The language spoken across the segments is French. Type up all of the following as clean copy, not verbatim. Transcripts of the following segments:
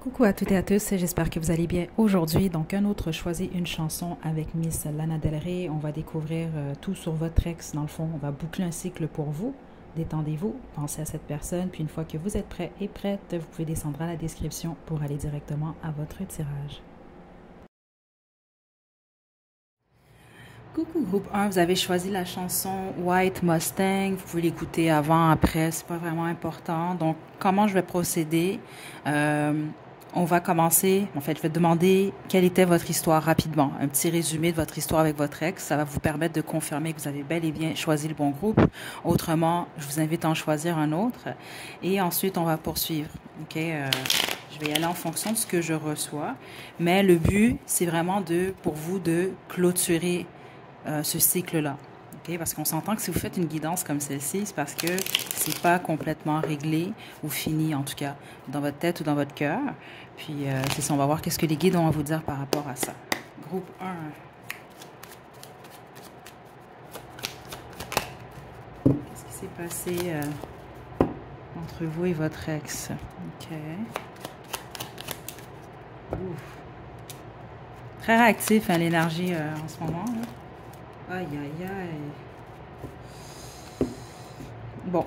Coucou à toutes et à tous, j'espère que vous allez bien aujourd'hui. Donc, un autre Choisis une chanson avec Miss Lana Del Rey. On va découvrir tout sur votre ex. Dans le fond, on va boucler un cycle pour vous. Détendez-vous, pensez à cette personne, puis une fois que vous êtes prêt et prête, vous pouvez descendre à la description pour aller directement à votre tirage. Coucou groupe 1, vous avez choisi la chanson White Mustang. Vous pouvez l'écouter avant, après, c'est pas vraiment important. Donc, comment je vais procéder? On va commencer, en fait, je vais te demander quelle était votre histoire rapidement. Un petit résumé de votre histoire avec votre ex. Ça va vous permettre de confirmer que vous avez bel et bien choisi le bon groupe. Autrement, je vous invite à en choisir un autre. Et ensuite, on va poursuivre. OK? Je vais y aller en fonction de ce que je reçois. Mais le but, c'est vraiment pour vous de clôturer ce cycle-là. Okay? Parce qu'on s'entend que si vous faites une guidance comme celle-ci, c'est parce que c'est pas complètement réglé ou fini, en tout cas, dans votre tête ou dans votre cœur. Puis, c'est ça, on va voir qu'est-ce que les guides ont à vous dire par rapport à ça. Groupe 1. Qu'est-ce qui s'est passé entre vous et votre ex? OK. Ouf. Très réactif, hein, l'énergie en ce moment. Là. Aïe, aïe, aïe. Bon,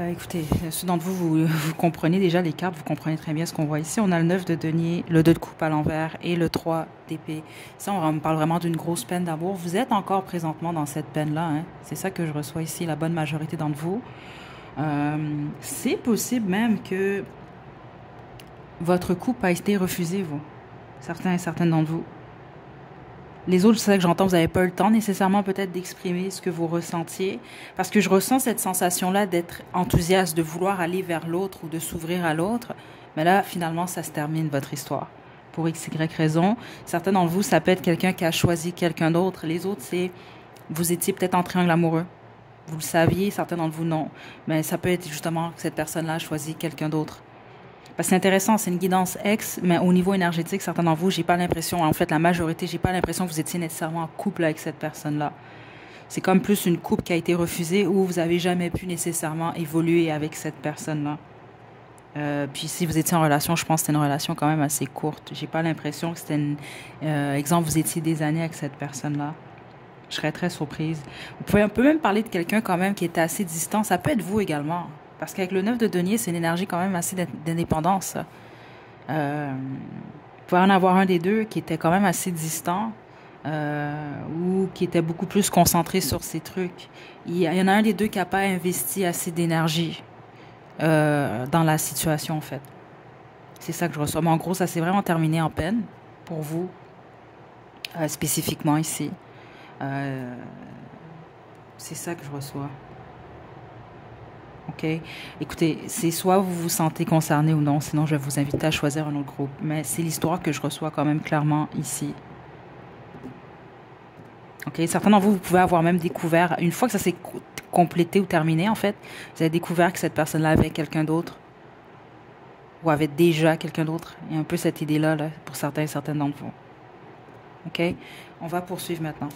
écoutez, ceux d'entre vous, vous comprenez déjà les cartes, vous comprenez très bien ce qu'on voit ici. On a le 9 de denier, le 2 de coupe à l'envers et le 3 d'épée. Ça, on parle vraiment d'une grosse peine d'amour. Vous êtes encore présentement dans cette peine-là. Hein? C'est ça que je reçois ici, la bonne majorité d'entre vous. C'est possible même que votre couple a été refusé, vous. Certains et certaines d'entre vous. Les autres, c'est ça que j'entends, vous n'avez pas eu le temps nécessairement peut-être d'exprimer ce que vous ressentiez. Parce que je ressens cette sensation-là d'être enthousiaste, de vouloir aller vers l'autre ou de s'ouvrir à l'autre. Mais là, finalement, ça se termine, votre histoire. Pour x, y raison. Certains d'entre vous, ça peut être quelqu'un qui a choisi quelqu'un d'autre. Les autres, c'est vous étiez peut-être en triangle amoureux. Vous le saviez, certains d'entre vous, non. Mais ça peut être justement que cette personne-là a choisi quelqu'un d'autre. Parce que c'est intéressant, c'est une guidance ex, mais au niveau énergétique, certains d'entre vous, j'ai pas l'impression, en fait, la majorité, j'ai pas l'impression que vous étiez nécessairement en couple avec cette personne-là. C'est comme plus une couple qui a été refusée où vous avez jamais pu nécessairement évoluer avec cette personne-là. Puis si vous étiez en relation, je pense que c'était une relation quand même assez courte. J'ai pas l'impression que c'était une... exemple, vous étiez des années avec cette personne-là. Je serais très surprise. On peut même parler de quelqu'un quand même qui était assez distant. Ça peut être vous également. Parce qu'avec le 9 de denier, c'est une énergie quand même assez d'indépendance. Vous pouvez en avoir un des deux qui était quand même assez distant ou qui était beaucoup plus concentré sur ses trucs. Il y en a un des deux qui n'a pas investi assez d'énergie dans la situation, en fait. C'est ça que je reçois. Mais en gros, ça s'est vraiment terminé en peine pour vous, spécifiquement ici. C'est ça que je reçois. OK? Écoutez, c'est soit vous vous sentez concerné ou non, sinon je vais vous inviter à choisir un autre groupe. Mais c'est l'histoire que je reçois quand même clairement ici. OK? Certains d'entre vous, vous pouvez avoir même découvert, une fois que ça s'est complété ou terminé, en fait, vous avez découvert que cette personne-là avait quelqu'un d'autre ou avait déjà quelqu'un d'autre. Il y a un peu cette idée-là là, pour certains et certaines d'entre vous. OK? On va poursuivre maintenant.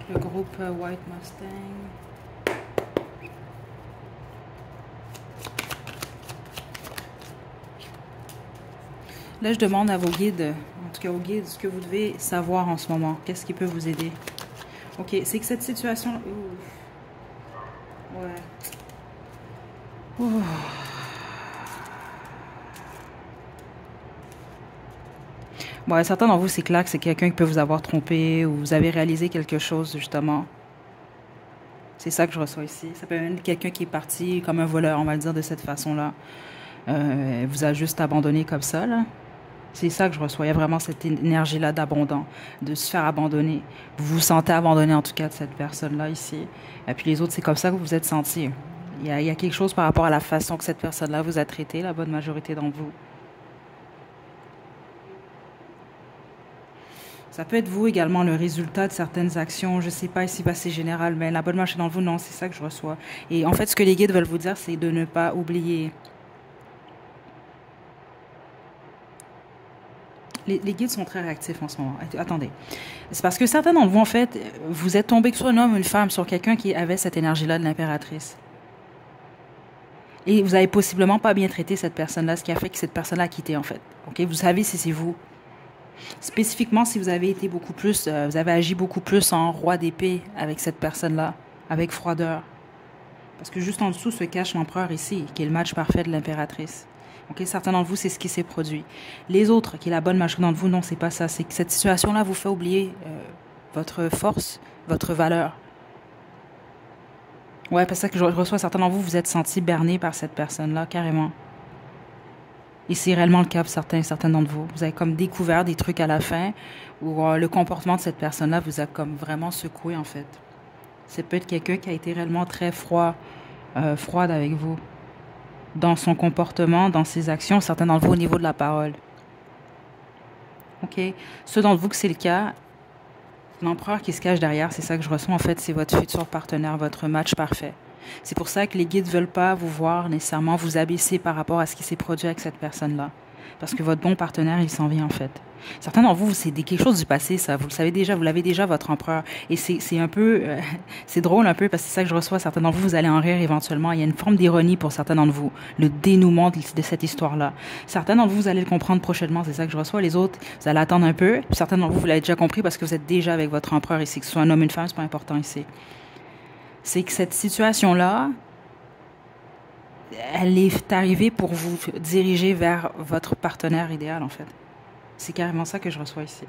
Le groupe White Mustang. Là, je demande à vos guides, en tout cas aux guides, ce que vous devez savoir en ce moment. Qu'est-ce qui peut vous aider? OK, c'est que cette situation... Ouais. Ouh. Bon, certains d'entre vous, c'est clair que c'est quelqu'un qui peut vous avoir trompé ou vous avez réalisé quelque chose, justement. C'est ça que je reçois ici. Ça peut être quelqu'un qui est parti comme un voleur, on va le dire de cette façon-là. Vous a juste abandonné comme ça, là. C'est ça que je reçois. Il y a vraiment cette énergie-là d'abandon, de se faire abandonner. Vous vous sentez abandonné, en tout cas, de cette personne-là ici. Et puis les autres, c'est comme ça que vous vous êtes sentis. Il y a quelque chose par rapport à la façon que cette personne-là vous a traité, la bonne majorité d'entre vous. Ça peut être vous également, le résultat de certaines actions. Je ne sais pas ici, c'est général, mais la bonne marche est dans vous, non, c'est ça que je reçois. Et en fait, ce que les guides veulent vous dire, c'est de ne pas oublier. Les guides sont très réactifs en ce moment. Attendez. C'est parce que certains d'entre vous, en fait, vous êtes tombé sur un homme ou une femme, sur quelqu'un qui avait cette énergie-là de l'impératrice. Et vous avez possiblement pas bien traité cette personne-là, ce qui a fait que cette personne-là a quitté, en fait. Ok, vous savez si c'est vous. Spécifiquement, si vous avez été beaucoup plus, vous avez agi beaucoup plus en roi d'épée avec cette personne-là, avec froideur. Parce que juste en dessous se cache l'empereur ici, qui est le match parfait de l'impératrice. Ok, certains d'entre vous, c'est ce qui s'est produit. Les autres, qui est la bonne majorité d'entre vous, non, c'est pas ça. C'est que cette situation-là vous fait oublier votre force, votre valeur. Ouais, parce que je reçois certains d'entre vous, vous êtes sentis bernés par cette personne-là, carrément. Et c'est réellement le cas pour certains d'entre vous. Vous avez comme découvert des trucs à la fin où le comportement de cette personne-là vous a comme vraiment secoué, en fait. C'est peut-être quelqu'un qui a été réellement très froide avec vous. Dans son comportement, dans ses actions, certains d'entre vous au niveau de la parole. OK? Ceux d'entre vous que c'est le cas, l'empereur qui se cache derrière, c'est ça que je ressens, en fait, c'est votre futur partenaire, votre match parfait. C'est pour ça que les guides ne veulent pas vous voir nécessairement vous abaisser par rapport à ce qui s'est produit avec cette personne-là. Parce que votre bon partenaire, il s'en vient en fait. Certains d'entre vous, c'est quelque chose du passé, ça. Vous le savez déjà, vous l'avez déjà, votre empereur. Et c'est un peu... c'est drôle un peu parce que c'est ça que je reçois. Certains d'entre vous, vous allez en rire éventuellement. Il y a une forme d'ironie pour certains d'entre vous. Le dénouement de cette histoire-là. Certains d'entre vous, vous allez le comprendre prochainement. C'est ça que je reçois. Les autres, vous allez attendre un peu. Puis certains d'entre vous, vous l'avez déjà compris parce que vous êtes déjà avec votre empereur ici. Que ce soit un homme ou une femme, c'est pas important ici. C'est que cette situation-là, elle est arrivée pour vous diriger vers votre partenaire idéal, en fait. C'est carrément ça que je reçois ici.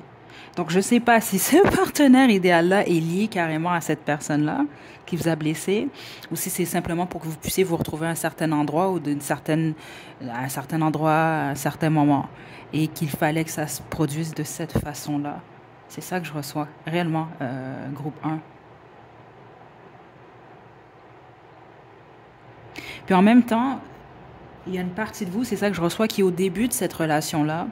Donc, je ne sais pas si ce partenaire idéal-là est lié carrément à cette personne-là qui vous a blessé, ou si c'est simplement pour que vous puissiez vous retrouver à un certain endroit ou à un certain endroit, à un certain moment, et qu'il fallait que ça se produise de cette façon-là. C'est ça que je reçois, réellement, groupe 1. Puis en même temps, il y a une partie de vous, c'est ça que je reçois, qui est au début de cette relation-là.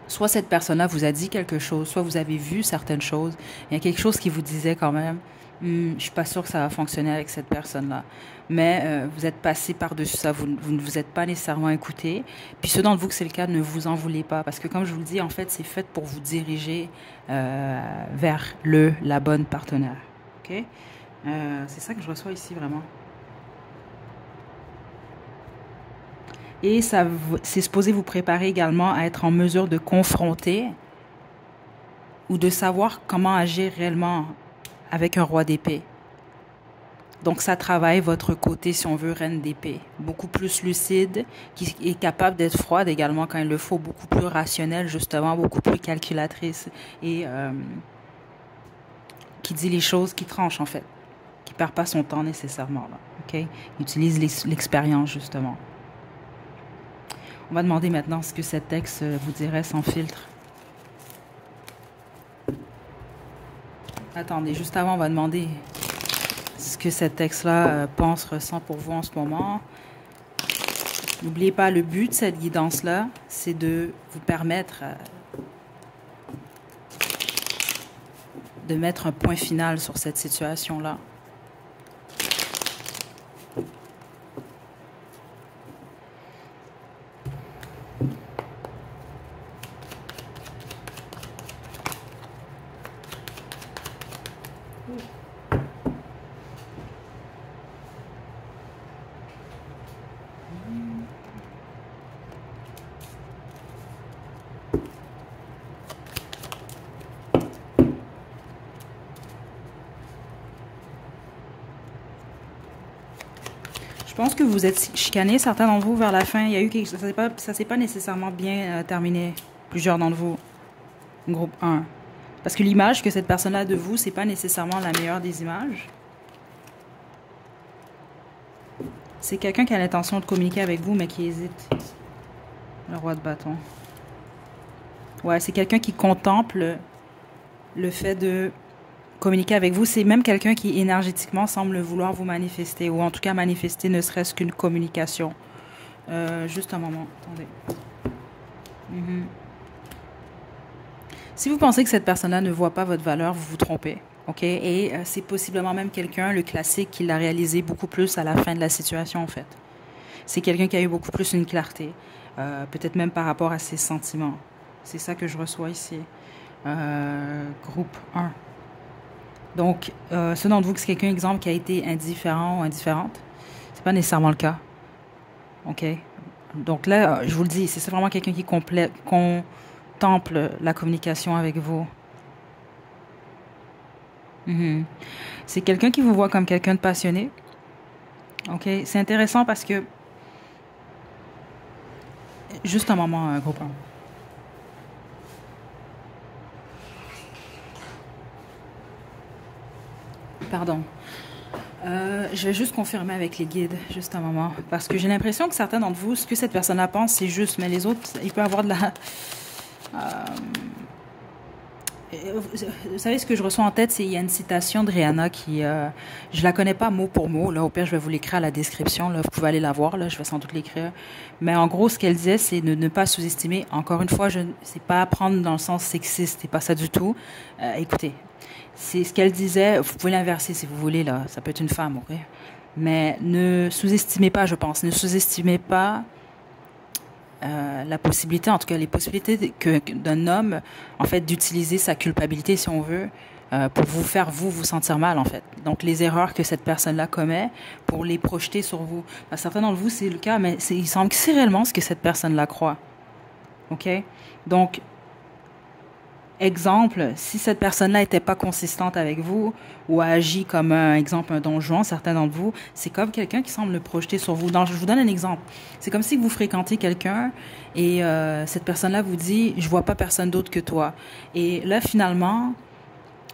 Soit cette personne-là vous a dit quelque chose, soit vous avez vu certaines choses. Il y a quelque chose qui vous disait quand même, je suis pas sûre que ça va fonctionner avec cette personne-là. Mais vous êtes passé par-dessus ça, vous ne vous êtes pas nécessairement écouté. Puis ceux d'entre vous que c'est le cas, ne vous en voulez pas. Parce que comme je vous le dis, en fait, c'est fait pour vous diriger vers la bonne partenaire. OK? C'est ça que je reçois ici, vraiment. Et c'est supposé vous préparer également à être en mesure de confronter ou de savoir comment agir réellement avec un roi d'épée. Donc ça travaille votre côté, si on veut, reine d'épée. Beaucoup plus lucide, qui est capable d'être froide également quand il le faut, beaucoup plus rationnelle justement, beaucoup plus calculatrice et qui dit les choses, qui tranche en fait, qui perd pas son temps nécessairement. Là, okay? Il utilise l'expérience justement. On va demander maintenant ce que cet texte vous dirait sans filtre. Attendez, juste avant, on va demander ce que cet texte-là pense, ressent pour vous en ce moment. N'oubliez pas, le but de cette guidance-là, c'est de vous permettre de mettre un point final sur cette situation-là. Je pense que vous êtes chicanés, certains d'entre vous, vers la fin. Il y a eu quelque chose, ça s'est pas nécessairement bien terminé, plusieurs d'entre vous, groupe 1. Parce que l'image que cette personne-là a de vous, c'est pas nécessairement la meilleure des images. C'est quelqu'un qui a l'intention de communiquer avec vous, mais qui hésite. Le roi de bâton. Ouais, c'est quelqu'un qui contemple le fait de communiquer avec vous. C'est même quelqu'un qui énergétiquement semble vouloir vous manifester, ou en tout cas manifester ne serait-ce qu'une communication. Juste un moment, attendez. Si vous pensez que cette personne-là ne voit pas votre valeur, vous vous trompez. OK? Et c'est possiblement même quelqu'un, le classique, qui l'a réalisé beaucoup plus à la fin de la situation, en fait. C'est quelqu'un qui a eu beaucoup plus une clarté, peut-être même par rapport à ses sentiments. C'est ça que je reçois ici. Groupe 1. Donc, ceux d'entre vous que c'est quelqu'un, exemple, qui a été indifférent ou indifférente, c'est pas nécessairement le cas. OK? Donc là, je vous le dis, c'est vraiment quelqu'un qui contemple la communication avec vous. Mhm. C'est quelqu'un qui vous voit comme quelqu'un de passionné. OK? C'est intéressant parce que... Juste un moment, groupe 1. Pardon. Je vais juste confirmer avec les guides, juste un moment. Parce que j'ai l'impression que certains d'entre vous, ce que cette personne-là pense, c'est juste. Mais les autres, il peut avoir de la... Vous savez, ce que je reçois en tête, c'est il y a une citation de Rihanna qui... je la connais pas mot pour mot. Là, au pire, je vais vous l'écrire à la description. Là, vous pouvez aller la voir. Là, je vais sans doute l'écrire. Mais en gros, ce qu'elle disait, c'est de ne pas sous-estimer. Encore une fois, c'est pas prendre dans le sens sexiste. C'est pas ça du tout. Écoutez, c'est ce qu'elle disait. Vous pouvez l'inverser si vous voulez. Là, ça peut être une femme, ok. Mais ne sous-estimez pas, je pense. Ne sous-estimez pas la possibilité, en tout cas les possibilités d'un homme, en fait, d'utiliser sa culpabilité, si on veut, pour vous faire vous sentir mal, en fait. Donc les erreurs que cette personne-là commet, pour les projeter sur vous. Certains d'entre vous, c'est le cas, mais il semble que c'est réellement ce que cette personne-là croit. OK? Donc, exemple, si cette personne-là n'était pas consistante avec vous ou a agi comme un exemple, un don Juan, certains d'entre vous, c'est comme quelqu'un qui semble le projeter sur vous. Donc, je vous donne un exemple. C'est comme si vous fréquentez quelqu'un et cette personne-là vous dit « je vois pas personne d'autre que toi ». Et là, finalement,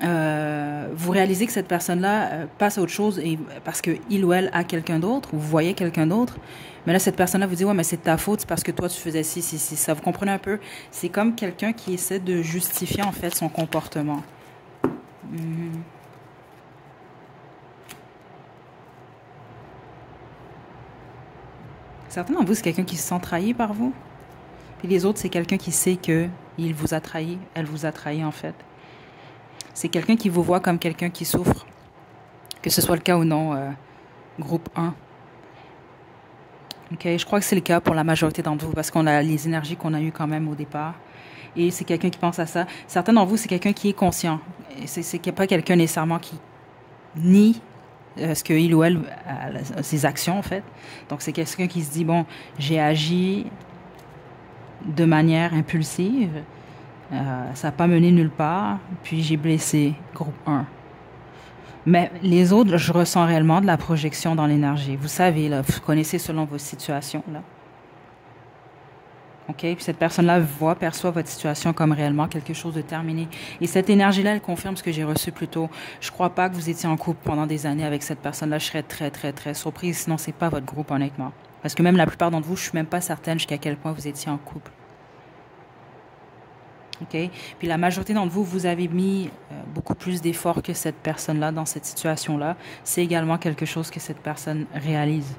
vous réalisez que cette personne-là passe à autre chose et, parce qu'il ou elle a quelqu'un d'autre ou vous voyez quelqu'un d'autre. Mais là, cette personne-là vous dit, ouais, mais c'est de ta faute, c'est parce que toi, tu faisais ci, ci, ci. Ça, vous comprenez un peu? C'est comme quelqu'un qui essaie de justifier, en fait, son comportement. Mhm. Certains d'entre vous, c'est quelqu'un qui se sent trahi par vous. Puis les autres, c'est quelqu'un qui sait que il vous a trahi, elle vous a trahi, en fait. C'est quelqu'un qui vous voit comme quelqu'un qui souffre. Que ce soit le cas ou non, groupe 1. Okay, je crois que c'est le cas pour la majorité d'entre vous parce qu'on a les énergies qu'on a eues quand même au départ. Et c'est quelqu'un qui pense à ça. Certains d'entre vous, c'est quelqu'un qui est conscient. C'est pas quelqu'un nécessairement qui nie ce qu'il ou elle, ses actions en fait. Donc c'est quelqu'un qui se dit, bon, j'ai agi de manière impulsive, ça n'a pas mené nulle part, puis j'ai blessé groupe 1. Mais les autres, je ressens réellement de la projection dans l'énergie. Vous savez, là, vous connaissez selon vos situations. Là. OK? Puis cette personne-là perçoit votre situation comme réellement quelque chose de terminé. Et cette énergie-là, elle confirme ce que j'ai reçu plus tôt. Je ne crois pas que vous étiez en couple pendant des années avec cette personne-là. Je serais très, très, très surprise. Sinon, ce n'est pas votre groupe, honnêtement. Parce que même la plupart d'entre vous, je ne suis même pas certaine jusqu'à quel point vous étiez en couple. OK? Puis la majorité d'entre vous, vous avez mis beaucoup plus d'efforts que cette personne-là dans cette situation-là. C'est également quelque chose que cette personne réalise.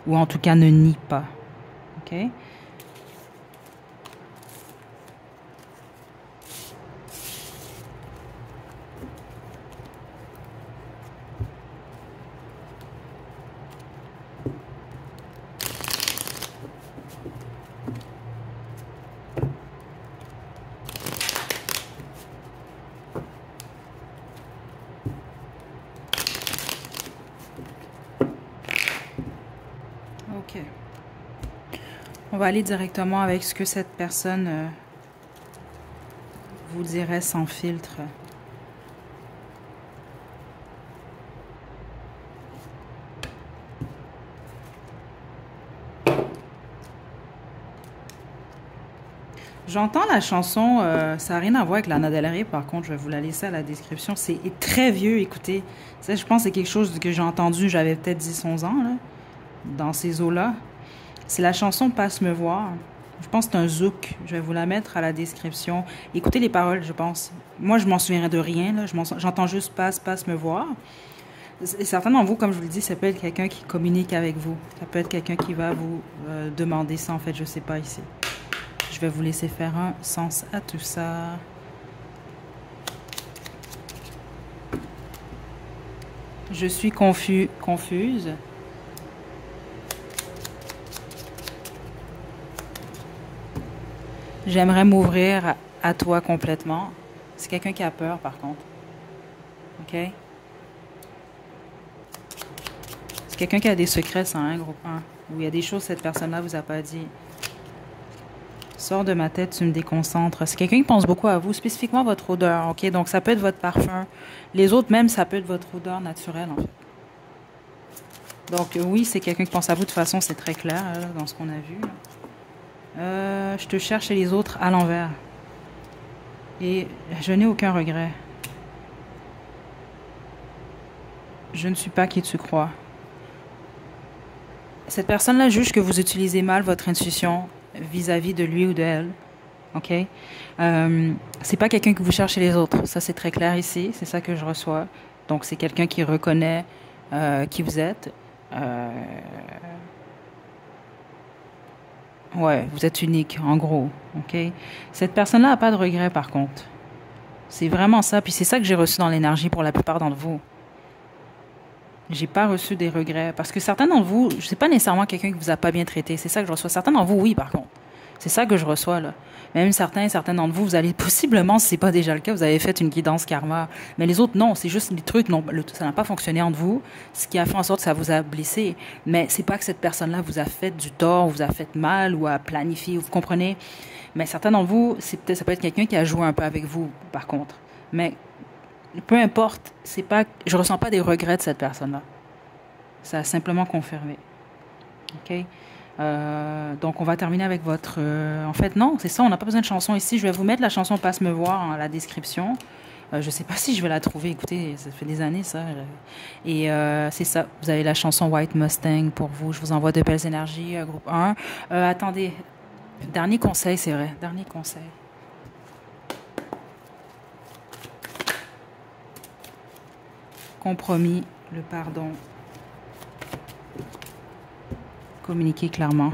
Ou en tout cas ne nie pas. OK? OK. On va aller directement avec ce que cette personne vous dirait sans filtre. J'entends la chanson, ça n'a rien à voir avec Lana Del Rey, par contre, je vais vous la laisser à la description. C'est très vieux, écoutez. Ça, je pense que c'est quelque chose que j'ai entendu, j'avais peut-être 10-11 ans, là, dans ces eaux-là. C'est la chanson Passe me voir. Je pense que c'est un zouk. Je vais vous la mettre à la description. Écoutez les paroles, je pense. Moi, je m'en souviendrai de rien. J'entends juste passe me voir. Et certains d'entre vous, comme je vous le dis, ça peut être quelqu'un qui communique avec vous. Ça peut être quelqu'un qui va vous demander ça, en fait, je ne sais pas ici. je vais vous laisser faire un sens à tout ça. Je suis confuse. J'aimerais m'ouvrir à toi complètement. C'est quelqu'un qui a peur, par contre. OK? C'est quelqu'un qui a des secrets, ça, hein, groupe 1. Où il y a des choses que cette personne-là vous a pas dit. Sors de ma tête, tu me déconcentres. C'est quelqu'un qui pense beaucoup à vous, spécifiquement votre odeur, OK? Donc, ça peut être votre parfum. Les autres, même, ça peut être votre odeur naturelle, en fait. Donc, oui, c'est quelqu'un qui pense à vous. De toute façon, c'est très clair, là, dans ce qu'on a vu. Je te cherche chez les autres à l'envers. Et je n'ai aucun regret. Je ne suis pas qui tu crois. Cette personne-là juge que vous utilisez mal votre intuition vis-à-vis de lui ou d'elle. OK? C'est pas quelqu'un que vous cherchez chez les autres. Ça, c'est très clair ici. C'est ça que je reçois. Donc, c'est quelqu'un qui reconnaît qui vous êtes. Ouais, vous êtes unique, en gros. OK? Cette personne-là n'a pas de regret, par contre. C'est vraiment ça. Puis c'est ça que j'ai reçu dans l'énergie pour la plupart d'entre vous. J'ai pas reçu des regrets. Parce que certains d'entre vous, je sais pas nécessairement quelqu'un qui vous a pas bien traité. C'est ça que je reçois. Certains d'entre vous, oui, par contre. C'est ça que je reçois, là. Même certains d'entre vous, vous allez possiblement, si c'est pas déjà le cas, vous avez fait une guidance karma. Mais les autres, non. C'est juste des trucs, non. Ça n'a pas fonctionné entre vous. Ce qui a fait en sorte que ça vous a blessé. Mais c'est pas que cette personne-là vous a fait du tort, vous a fait mal ou a planifié. Vous comprenez? Mais certains d'entre vous, ça peut être quelqu'un qui a joué un peu avec vous, par contre. Mais peu importe, c'est pas, je ressens pas des regrets de cette personne-là. Ça a simplement confirmé. OK? Donc, on va terminer avec votre... en fait, non, c'est ça, on n'a pas besoin de chanson ici. Je vais vous mettre la chanson Passe me voir en la description. Je sais pas si je vais la trouver. Écoutez, ça fait des années, ça. Et c'est ça. Vous avez la chanson White Mustang pour vous. Je vous envoie de belles énergies, groupe 1. Attendez. Dernier conseil, c'est vrai. Dernier conseil. Compromis, le pardon. Communiquer clairement.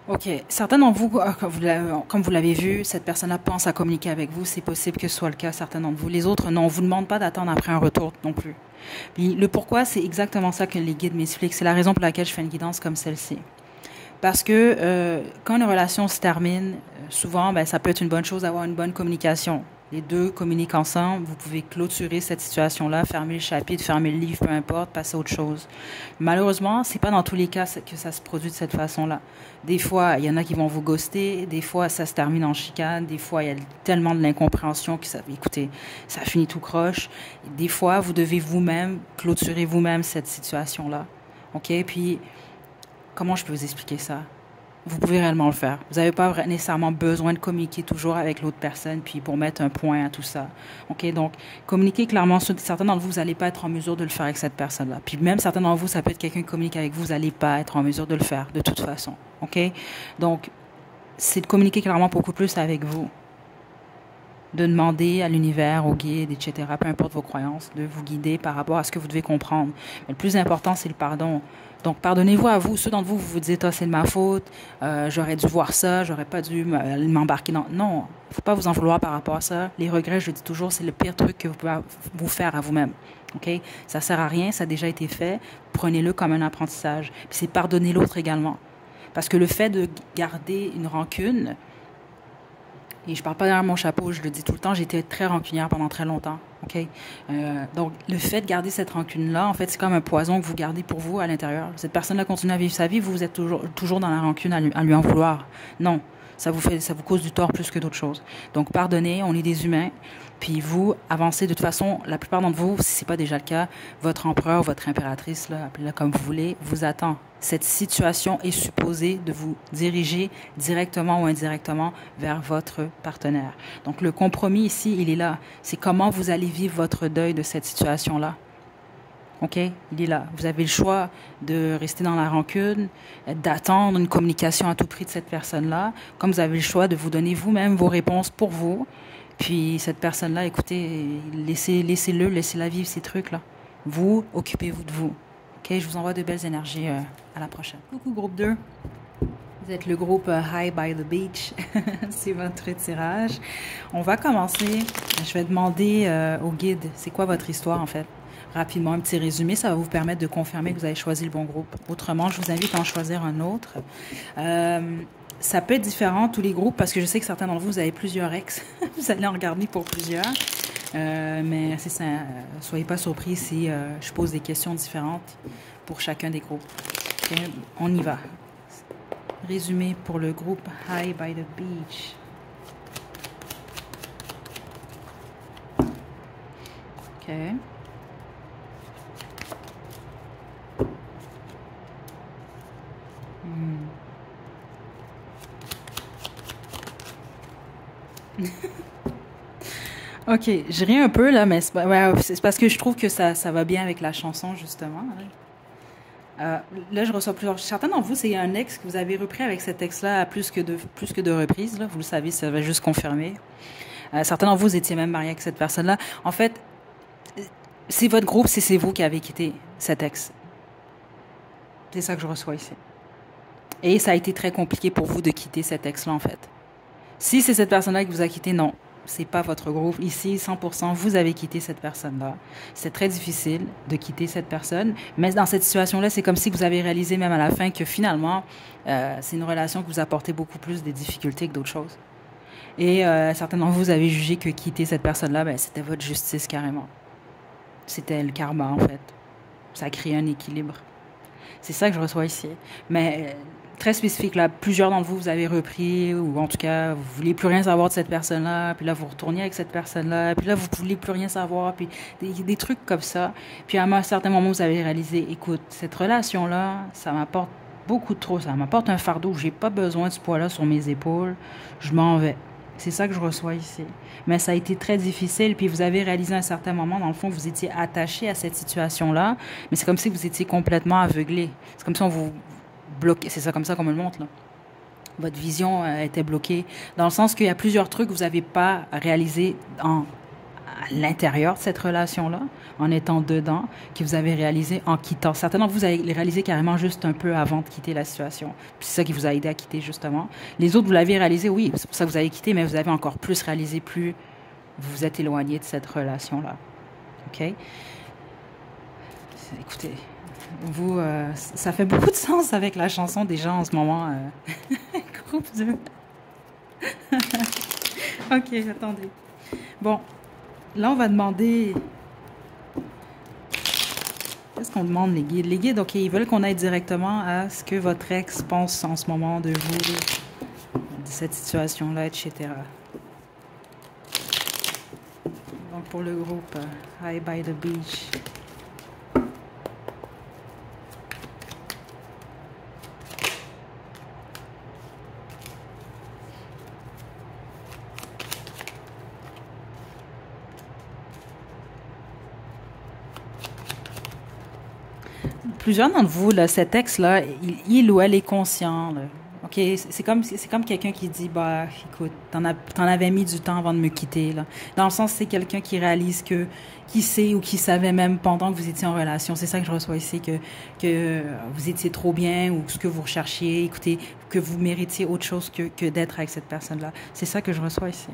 OK. Certains d'entre vous, comme vous l'avez vu, cette personne-là pense à communiquer avec vous. C'est possible que ce soit le cas, certains d'entre vous. Les autres, non, on ne vous demande pas d'attendre après un retour non plus. Puis, le pourquoi, c'est exactement ça que les guides m'expliquent. C'est la raison pour laquelle je fais une guidance comme celle-ci. Parce que quand une relation se termine, souvent, ben, ça peut être une bonne chose d'avoir une bonne communication. Les deux communiquent ensemble, vous pouvez clôturer cette situation-là, fermer le chapitre, fermer le livre, peu importe, passer à autre chose. Malheureusement, c'est pas dans tous les cas que ça se produit de cette façon-là. Des fois, il y en a qui vont vous ghoster, des fois, ça se termine en chicane, des fois, il y a tellement de l'incompréhension que ça, écoutez, ça finit tout croche. Des fois, vous devez vous-même clôturer vous-même cette situation-là. OK? Puis, comment je peux vous expliquer ça? Vous pouvez réellement le faire. Vous n'avez pas nécessairement besoin de communiquer toujours avec l'autre personne puis pour mettre un point à tout ça. OK? Donc, communiquer clairement. Certains d'entre vous, vous n'allez pas être en mesure de le faire avec cette personne-là. Puis même certains d'entre vous, ça peut être quelqu'un qui communique avec vous, vous n'allez pas être en mesure de le faire de toute façon. OK? Donc, c'est de communiquer clairement beaucoup plus avec vous. De demander à l'univers, au guide, etc., peu importe vos croyances, de vous guider par rapport à ce que vous devez comprendre. Mais le plus important, c'est le pardon. Donc, pardonnez-vous à vous. Ceux d'entre vous, vous vous dites, oh, c'est de ma faute, j'aurais dû voir ça, j'aurais pas dû m'embarquer dans... Non, il ne faut pas vous en vouloir par rapport à ça. Les regrets, je le dis toujours, c'est le pire truc que vous pouvez vous faire à vous-même. OK? Ça ne sert à rien, ça a déjà été fait. Prenez-le comme un apprentissage. Puis c'est pardonner l'autre également. Parce que le fait de garder une rancune... Et je parle pas derrière mon chapeau, je le dis tout le temps, j'étais très rancunière pendant très longtemps. OK? Donc, le fait de garder cette rancune-là, en fait, c'est comme un poison que vous gardez pour vous à l'intérieur. Cette personne-là continue à vivre sa vie, vous êtes toujours dans la rancune à lui en vouloir. Non. Ça vous cause du tort plus que d'autres choses. Donc, pardonnez, on est des humains. Puis vous, avancez de toute façon, la plupart d'entre vous, si ce n'est pas déjà le cas, votre empereur, votre impératrice, là, appelez-la comme vous voulez, vous attend. Cette situation est supposée de vous diriger directement ou indirectement vers votre partenaire. Donc le compromis ici, il est là. C'est comment vous allez vivre votre deuil de cette situation-là. OK? Il est là. Vous avez le choix de rester dans la rancune, d'attendre une communication à tout prix de cette personne-là, comme vous avez le choix de vous donner vous-même vos réponses pour vous. Puis cette personne-là, écoutez, laissez-le, laissez-la vivre ces trucs-là. Vous, occupez-vous de vous. OK? Je vous envoie de belles énergies. À la prochaine. Coucou, groupe 2. Vous êtes le groupe High by the Beach. C'est votre tirage. On va commencer. Je vais demander au guide, c'est quoi votre histoire en fait? Rapidement, un petit résumé, ça va vous permettre de confirmer que vous avez choisi le bon groupe. Autrement, je vous invite à en choisir un autre. Ça peut être différent, tous les groupes, parce que je sais que certains d'entre vous, vous avez plusieurs ex. Vous allez en regarder pour plusieurs. Mais c'est ça, soyez pas surpris si je pose des questions différentes pour chacun des groupes. Okay, on y va. Résumé pour le groupe High by the Beach. OK. OK, je ris un peu là, mais c'est parce que je trouve que ça va bien avec la chanson, justement. Là, je reçois plusieurs. Certains d'entre vous, c'est un ex que vous avez repris avec cet ex-là à plus que de reprises. Là. Vous le savez, ça va juste confirmer. Certains d'entre vous, vous étiez même mariés avec cette personne-là. En fait, c'est votre groupe, c'est vous qui avez quitté cet ex. C'est ça que je reçois ici. Et ça a été très compliqué pour vous de quitter cet ex-là, en fait. Si c'est cette personne-là qui vous a quitté, non. C'est pas votre groupe. Ici, 100%, vous avez quitté cette personne-là. C'est très difficile de quitter cette personne. Mais dans cette situation-là, c'est comme si vous avez réalisé même à la fin que finalement, c'est une relation qui vous apportait beaucoup plus de difficultés que d'autres choses. Et certains d'entre vous avez jugé que quitter cette personne-là, ben, c'était votre justice carrément. C'était le karma, en fait. Ça a créé un équilibre. C'est ça que je reçois ici. Mais très spécifique, là, plusieurs d'entre vous, vous avez repris, ou en tout cas, vous voulez plus rien savoir de cette personne-là, puis là, vous retournez avec cette personne-là, puis là, vous voulez plus rien savoir, puis des trucs comme ça. Puis à un certain moment, vous avez réalisé, écoute, cette relation-là, ça m'apporte beaucoup trop, ça m'apporte un fardeau, j'ai pas besoin de ce poids-là sur mes épaules, je m'en vais. C'est ça que je reçois ici. Mais ça a été très difficile, puis vous avez réalisé à un certain moment, dans le fond, vous étiez attaché à cette situation-là, mais c'est comme si vous étiez complètement aveuglé. C'est comme si on vous bloquait. C'est ça comme ça qu'on me le montre, là. Votre vision était bloquée, dans le sens qu'il y a plusieurs trucs que vous n'avez pas réalisés à l'intérieur de cette relation-là, en étant dedans, que vous avez réalisé en quittant. Certains d'entre vous avez réalisé carrément juste un peu avant de quitter la situation. Puis c'est ça qui vous a aidé à quitter, justement. Les autres, vous l'avez réalisé, oui, c'est pour ça que vous avez quitté, mais vous avez encore plus réalisé, plus vous vous êtes éloigné de cette relation-là. OK? Écoutez, vous, ça fait beaucoup de sens avec la chanson des gens en ce moment. Groupe 2. OK, attendez. Bon, là, on va demander... Qu'est-ce qu'on demande, les guides? Les guides, OK, ils veulent qu'on aille directement à ce que votre ex pense en ce moment de vous, de cette situation-là, etc. Donc, pour le groupe High by the Beach... Plusieurs d'entre vous, là, cet ex-là, il ou elle est conscient. Là. OK? C'est comme quelqu'un qui dit, bah, écoute, t'en avais mis du temps avant de me quitter. Là. Dans le sens, c'est quelqu'un qui réalise qui sait ou qui savait même pendant que vous étiez en relation. C'est ça que je reçois ici, que vous étiez trop bien ou ce que vous recherchiez, écoutez, que vous méritiez autre chose que d'être avec cette personne-là. C'est ça que je reçois ici.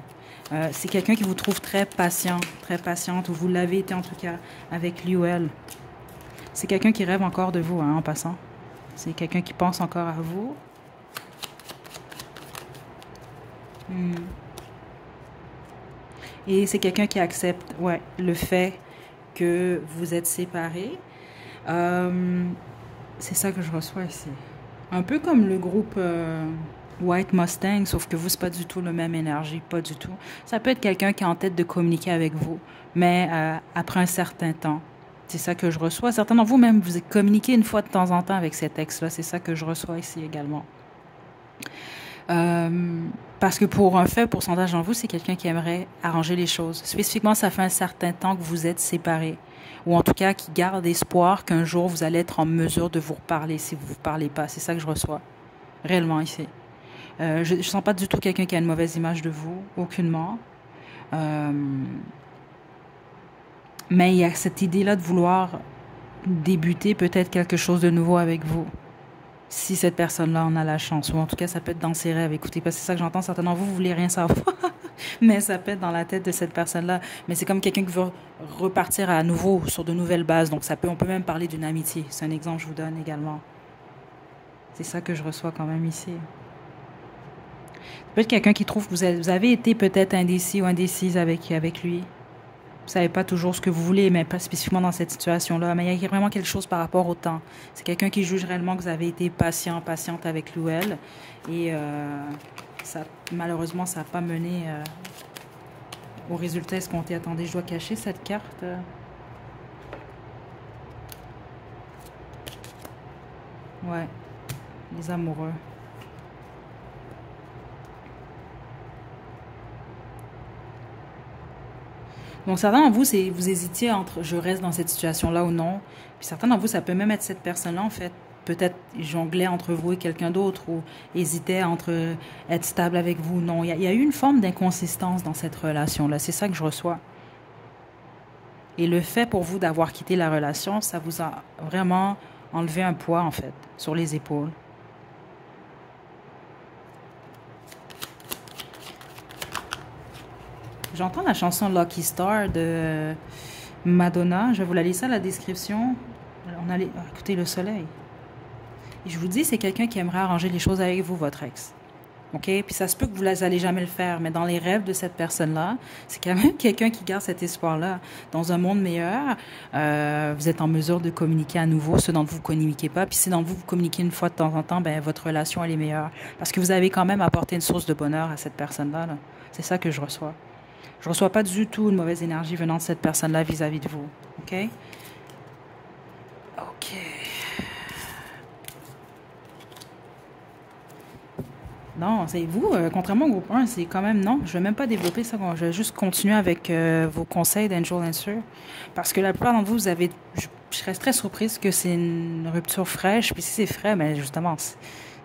C'est quelqu'un qui vous trouve très patient, très patiente, ou vous l'avez été en tout cas avec lui ou elle. C'est quelqu'un qui rêve encore de vous, hein, en passant. C'est quelqu'un qui pense encore à vous. Et c'est quelqu'un qui accepte, ouais, le fait que vous êtes séparés. C'est ça que je reçois ici. Un peu comme le groupe White Mustang, sauf que vous, c'est pas du tout la même énergie, pas du tout. Ça peut être quelqu'un qui est en tête de communiquer avec vous, mais après un certain temps. C'est ça que je reçois. Certains d'entre vous, même, vous communiquez une fois de temps en temps avec cet texte-là. C'est ça que je reçois ici également. Parce que pour un faible pourcentage d'entre vous, c'est quelqu'un qui aimerait arranger les choses. Spécifiquement, ça fait un certain temps que vous êtes séparés. Ou en tout cas, qui garde espoir qu'un jour, vous allez être en mesure de vous reparler si vous ne vous parlez pas. C'est ça que je reçois. Réellement ici. Je ne sens pas du tout quelqu'un qui a une mauvaise image de vous. Aucunement. Mais il y a cette idée-là de vouloir débuter peut-être quelque chose de nouveau avec vous. Si cette personne-là en a la chance, ou en tout cas, ça peut être dans ses rêves. Écoutez, parce que c'est ça que j'entends, certainement, vous voulez rien savoir, mais ça peut être dans la tête de cette personne-là. Mais c'est comme quelqu'un qui veut repartir à nouveau sur de nouvelles bases. Donc, on peut même parler d'une amitié. C'est un exemple que je vous donne également. C'est ça que je reçois quand même ici. Peut-être quelqu'un qui trouve que vous avez été peut-être indécis ou indécise avec lui. Vous savez pas toujours ce que vous voulez, mais pas spécifiquement dans cette situation-là. Mais il y a vraiment quelque chose par rapport au temps. C'est quelqu'un qui juge réellement que vous avez été patiente avec lui ou elle. Et ça, malheureusement, ça n'a pas mené au résultat escompté. Attendez, je dois cacher cette carte. Ouais, les amoureux. Donc, certains d'entre vous, vous hésitiez entre je reste dans cette situation-là ou non. Puis certains d'entre vous, ça peut même être cette personne-là, en fait. Peut-être jonglait entre vous et quelqu'un d'autre ou hésitait entre être stable avec vous ou non. Il y a eu une forme d'inconsistance dans cette relation-là. C'est ça que je reçois. Et le fait pour vous d'avoir quitté la relation, ça vous a vraiment enlevé un poids, en fait, sur les épaules. J'entends la chanson Lucky Star de Madonna. Je vais vous la laisser à la description. On allait écouter le soleil. Et je vous dis, c'est quelqu'un qui aimerait arranger les choses avec vous, votre ex. OK? Puis ça se peut que vous n'allez jamais le faire, mais dans les rêves de cette personne-là, c'est quand même quelqu'un qui garde cet espoir-là. Dans un monde meilleur, vous êtes en mesure de communiquer à nouveau ce dont vous ne communiquez pas. Puis si dans vous communiquez une fois de temps en temps, ben votre relation, elle est meilleure. Parce que vous avez quand même apporté une source de bonheur à cette personne-là. Là. C'est ça que je reçois. Je ne reçois pas du tout une mauvaise énergie venant de cette personne-là vis-à-vis de vous. OK? OK. Non, c'est vous, contrairement au groupe 1, c'est quand même non. Je ne vais même pas développer ça. Je vais juste continuer avec vos conseils d'Angel Answer. Parce que la plupart d'entre vous, je serais très surprise que c'est une rupture fraîche. Puis si c'est frais, mais justement,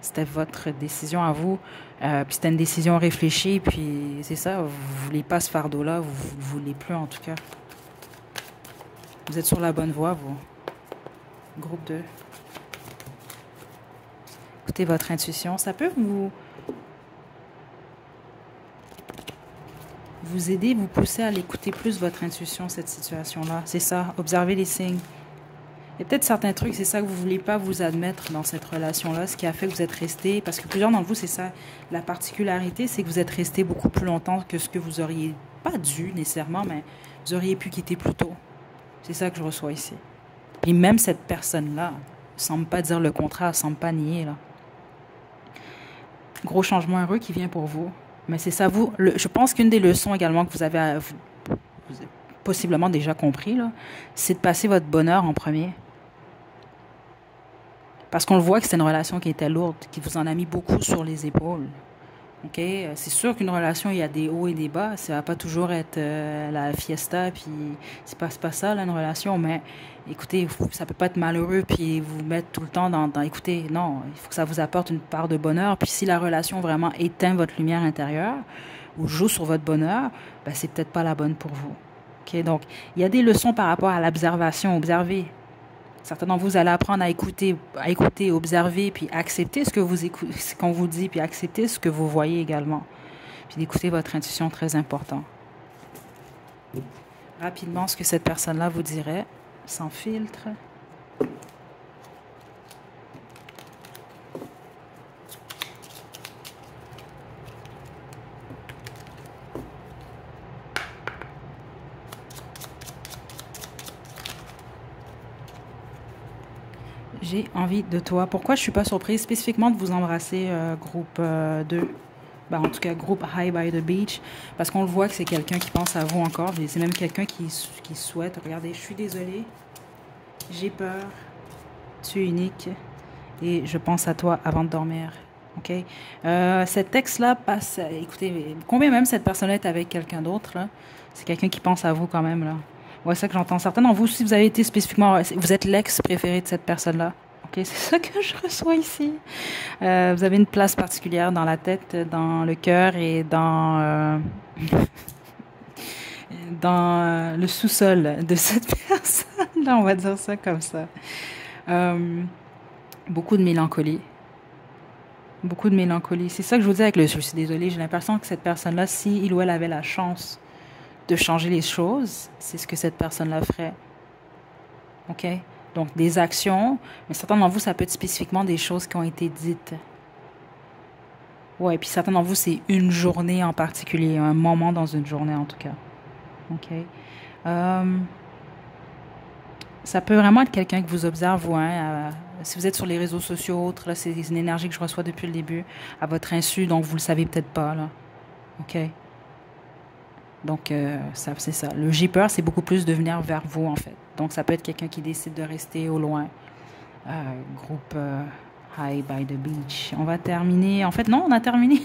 c'était votre décision à vous. Puis c'était une décision réfléchie. Puis c'est ça, vous ne voulez pas ce fardeau-là. Vous ne voulez plus, en tout cas. Vous êtes sur la bonne voie, vous. Groupe 2. Écoutez votre intuition. Ça peut vous aider, vous pousser à l'écouter plus votre intuition, cette situation-là. C'est ça, observez les signes. Il y a peut-être certains trucs, c'est ça que vous ne voulez pas vous admettre dans cette relation-là, ce qui a fait que vous êtes resté, parce que plusieurs d'entre vous, c'est ça, la particularité, c'est que vous êtes resté beaucoup plus longtemps que ce que vous auriez pas dû nécessairement, mais vous auriez pu quitter plus tôt. C'est ça que je reçois ici. Et même cette personne-là ne semble pas dire le contraire, ne semble pas nier, là. Gros changement heureux qui vient pour vous. Mais c'est ça, je pense qu'une des leçons également que vous avez possiblement déjà compris, là, c'est de passer votre bonheur en premier. Parce qu'on le voit que c'est une relation qui était lourde, qui vous en a mis beaucoup sur les épaules. OK? C'est sûr qu'une relation, il y a des hauts et des bas. Ça va pas toujours être la fiesta, puis c'est pas ça, là, une relation. Mais écoutez, ça peut pas être malheureux, puis vous mettre tout le temps écoutez, non, il faut que ça vous apporte une part de bonheur. Puis si la relation vraiment éteint votre lumière intérieure, ou joue sur votre bonheur, ben, c'est peut-être pas la bonne pour vous. OK? Donc, il y a des leçons par rapport à l'observation. Observez. Certains d'entre vous allez apprendre à écouter, observer, puis accepter ce que ce qu'on vous dit, puis accepter ce que vous voyez également. Puis d'écouter votre intuition, très important. Rapidement, ce que cette personne-là vous dirait, sans filtre. J'ai envie de toi. Pourquoi je suis pas surprise spécifiquement de vous embrasser, groupe 2? Ben, en tout cas, groupe High by the Beach. Parce qu'on le voit que c'est quelqu'un qui pense à vous encore. C'est même quelqu'un qui souhaite. Regardez, je suis désolée. J'ai peur. Tu es unique. Et je pense à toi avant de dormir. OK? Cet texte-là passe... Écoutez, combien même cette personne-là est avec quelqu'un d'autre, là? C'est quelqu'un qui pense à vous quand même, là. Ouais, c'est ça que j'entends. Certains d'entre vous, si vous avez été spécifiquement... Vous êtes l'ex préféré de cette personne-là. OK? C'est ça que je reçois ici. Vous avez une place particulière dans la tête, dans le cœur et dans... dans le sous-sol de cette personne-là. On va dire ça comme ça. Beaucoup de mélancolie. Beaucoup de mélancolie. C'est ça que je vous dis avec le je suis désolée, j'ai l'impression que cette personne-là, si il ou elle avait la chance de changer les choses, c'est ce que cette personne-là ferait. OK? Donc, des actions, mais certains d'entre vous, ça peut être spécifiquement des choses qui ont été dites. Ouais, puis certains d'entre vous, c'est une journée en particulier, un moment dans une journée en tout cas. OK? Euh, Ça peut vraiment être quelqu'un que vous observe, ouais, si vous êtes sur les réseaux sociaux, autres, là, c'est une énergie que je reçois depuis le début, à votre insu, donc vous le savez peut-être pas, là. OK? Donc, ça, c'est ça. Le j'ai peur, c'est beaucoup plus de venir vers vous, en fait. Donc, ça peut être quelqu'un qui décide de rester au loin. Groupe High by the Beach. On va terminer. En fait, non, on a terminé.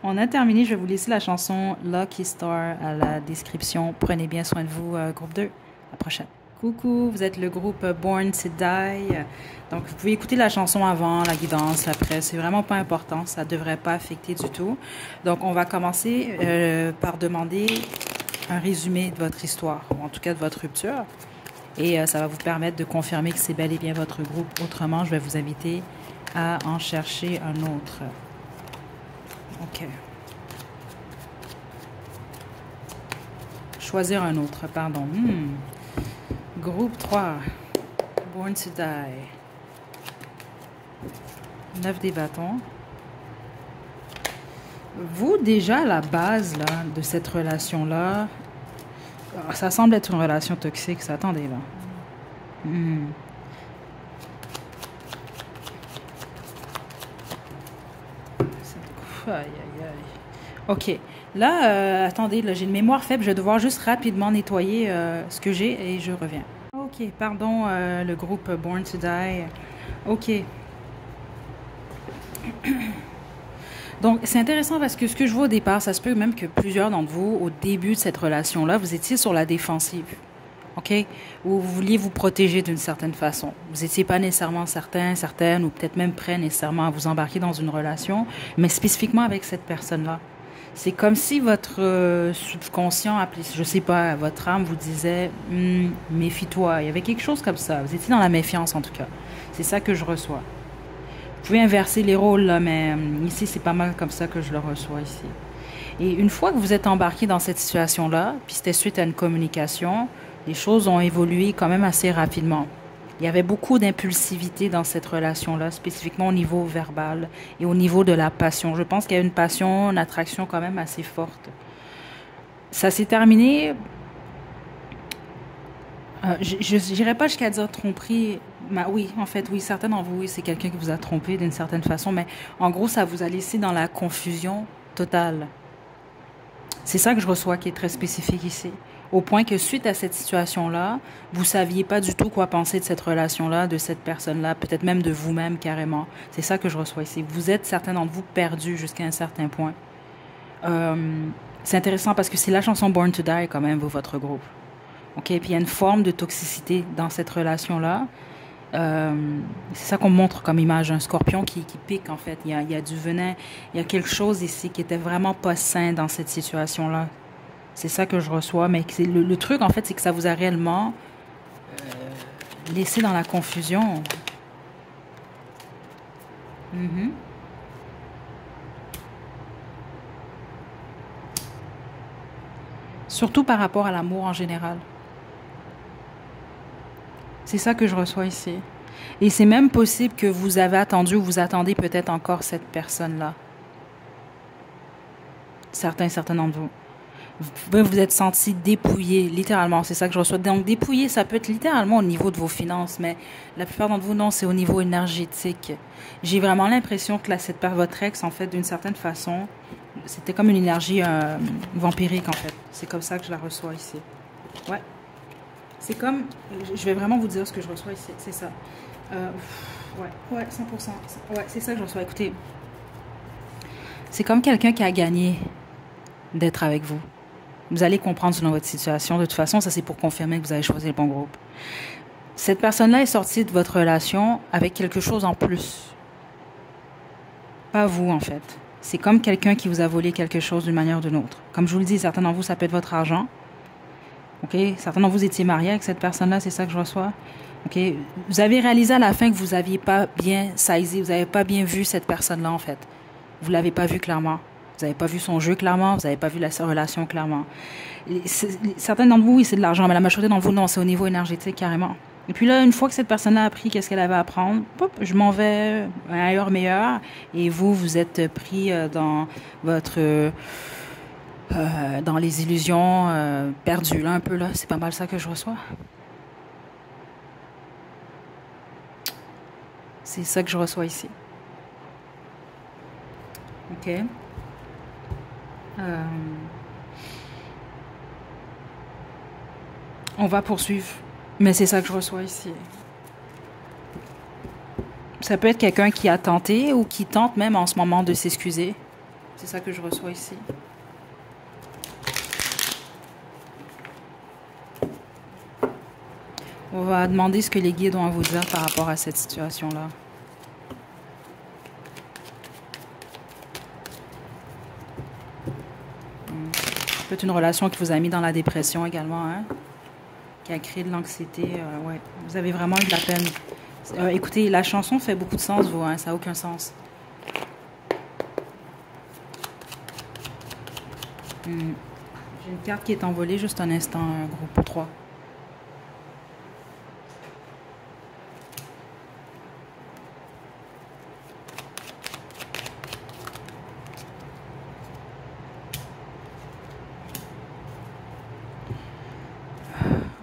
On a terminé. Je vais vous laisser la chanson Lucky Star à la description. Prenez bien soin de vous, groupe 2. À la prochaine. Coucou, vous êtes le groupe Born to Die. Donc, vous pouvez écouter la chanson avant, la guidance après. C'est vraiment pas important. Ça ne devrait pas affecter du tout. Donc, on va commencer par demander un résumé de votre histoire, ou en tout cas de votre rupture. Et ça va vous permettre de confirmer que c'est bel et bien votre groupe. Autrement, je vais vous inviter à en chercher un autre. OK. Choisir un autre, pardon. Groupe 3. Born to Die. 9 des bâtons. Vous, déjà, à la base là, de cette relation-là, ça semble être une relation toxique. Ça, attendez, là. Aïe, aïe, aïe. OK. Là, attendez, là, j'ai une mémoire faible. Je vais devoir juste rapidement nettoyer ce que j'ai et je reviens. OK, pardon, le groupe Born to Die. OK. Donc, c'est intéressant parce que ce que je vois au départ, ça se peut même que plusieurs d'entre vous, au début de cette relation-là, vous étiez sur la défensive. OK? Ou vous vouliez vous protéger d'une certaine façon. Vous n'étiez pas nécessairement certain, certaine, ou peut-être même prêt nécessairement à vous embarquer dans une relation, mais spécifiquement avec cette personne-là. C'est comme si votre subconscient, appelé, je sais pas, votre âme vous disait méfie-toi. Il y avait quelque chose comme ça. Vous étiez dans la méfiance en tout cas. C'est ça que je reçois. Vous pouvez inverser les rôles là, mais ici c'est pas mal comme ça que je le reçois ici. Et une fois que vous êtes embarqué dans cette situation-là, puis c'était suite à une communication, les choses ont évolué quand même assez rapidement. Il y avait beaucoup d'impulsivité dans cette relation-là, spécifiquement au niveau verbal et au niveau de la passion. Je pense qu'il y a une passion, une attraction quand même assez forte. Ça s'est terminé, je n'irai pas jusqu'à dire tromperie. Mais oui, en fait, oui, certains d'entre vous, oui, c'est quelqu'un qui vous a trompé d'une certaine façon, mais en gros, ça vous a laissé dans la confusion totale. C'est ça que je reçois qui est très spécifique ici. Au point que suite à cette situation-là, vous saviez pas du tout quoi penser de cette relation-là, de cette personne-là, peut-être même de vous-même carrément. C'est ça que je reçois ici. Vous êtes, certains d'entre vous, perdus jusqu'à un certain point. C'est intéressant parce que c'est la chanson Born to Die quand même, votre groupe. OK? Puis il y a une forme de toxicité dans cette relation-là. C'est ça qu'on montre comme image, un scorpion qui pique en fait. Il y a du venin, il y a quelque chose ici qui était vraiment pas sain dans cette situation-là. C'est ça que je reçois, mais le truc en fait, c'est que ça vous a réellement laissé dans la confusion. Surtout par rapport à l'amour en général. C'est ça que je reçois ici. Et c'est même possible que vous avez attendu ou vous attendez peut-être encore cette personne-là. Certains d'entre vous. Vous vous êtes senti dépouillé, littéralement, c'est ça que je reçois. Donc dépouillé, ça peut être littéralement au niveau de vos finances, mais la plupart d'entre vous, non, c'est au niveau énergétique. J'ai vraiment l'impression que votre ex, en fait, d'une certaine façon, c'était comme une énergie vampirique, en fait. C'est comme ça que je la reçois ici. Ouais. C'est comme, je vais vraiment vous dire ce que je reçois ici, c'est ça. Ouais, 100%. Ouais, c'est ça que je reçois. Écoutez, c'est comme quelqu'un qui a gagné d'être avec vous. Vous allez comprendre selon votre situation. De toute façon, ça c'est pour confirmer que vous avez choisi le bon groupe. Cette personne-là est sortie de votre relation avec quelque chose en plus. Pas vous, en fait. C'est comme quelqu'un qui vous a volé quelque chose d'une manière ou d'une autre. Comme je vous le dis, certains d'entre vous, ça peut être votre argent. OK? Certains d'entre vous étiez mariés avec cette personne-là, c'est ça que je reçois. OK? Vous avez réalisé à la fin que vous n'aviez pas bien saisi, vous n'avez pas bien vu cette personne-là, en fait. Vous ne l'avez pas vu clairement. Vous n'avez pas vu son jeu clairement, vous n'avez pas vu sa relation clairement. Certains d'entre vous, oui, c'est de l'argent, mais la majorité d'entre vous, non, c'est au niveau énergétique carrément. Et puis là, une fois que cette personne-là a appris qu'est-ce qu'elle avait à apprendre, pop, je m'en vais ailleurs meilleur. Et vous, vous êtes pris dans votre... dans les illusions perdues, là, un peu, là. C'est pas mal ça que je reçois. C'est ça que je reçois ici. OK. On va poursuivre. Mais c'est ça que je reçois ici. Ça peut être quelqu'un qui a tenté ou qui tente même en ce moment de s'excuser. C'est ça que je reçois ici. On va demander ce que les guides ont à vous dire par rapport à cette situation-là. Peut-être une relation qui vous a mis dans la dépression également, hein? Qui a créé de l'anxiété. Ouais. Vous avez vraiment eu de la peine. Écoutez, la chanson fait beaucoup de sens, vous, hein? Ça n'a aucun sens. J'ai une carte qui est envolée, juste un instant, groupe 3.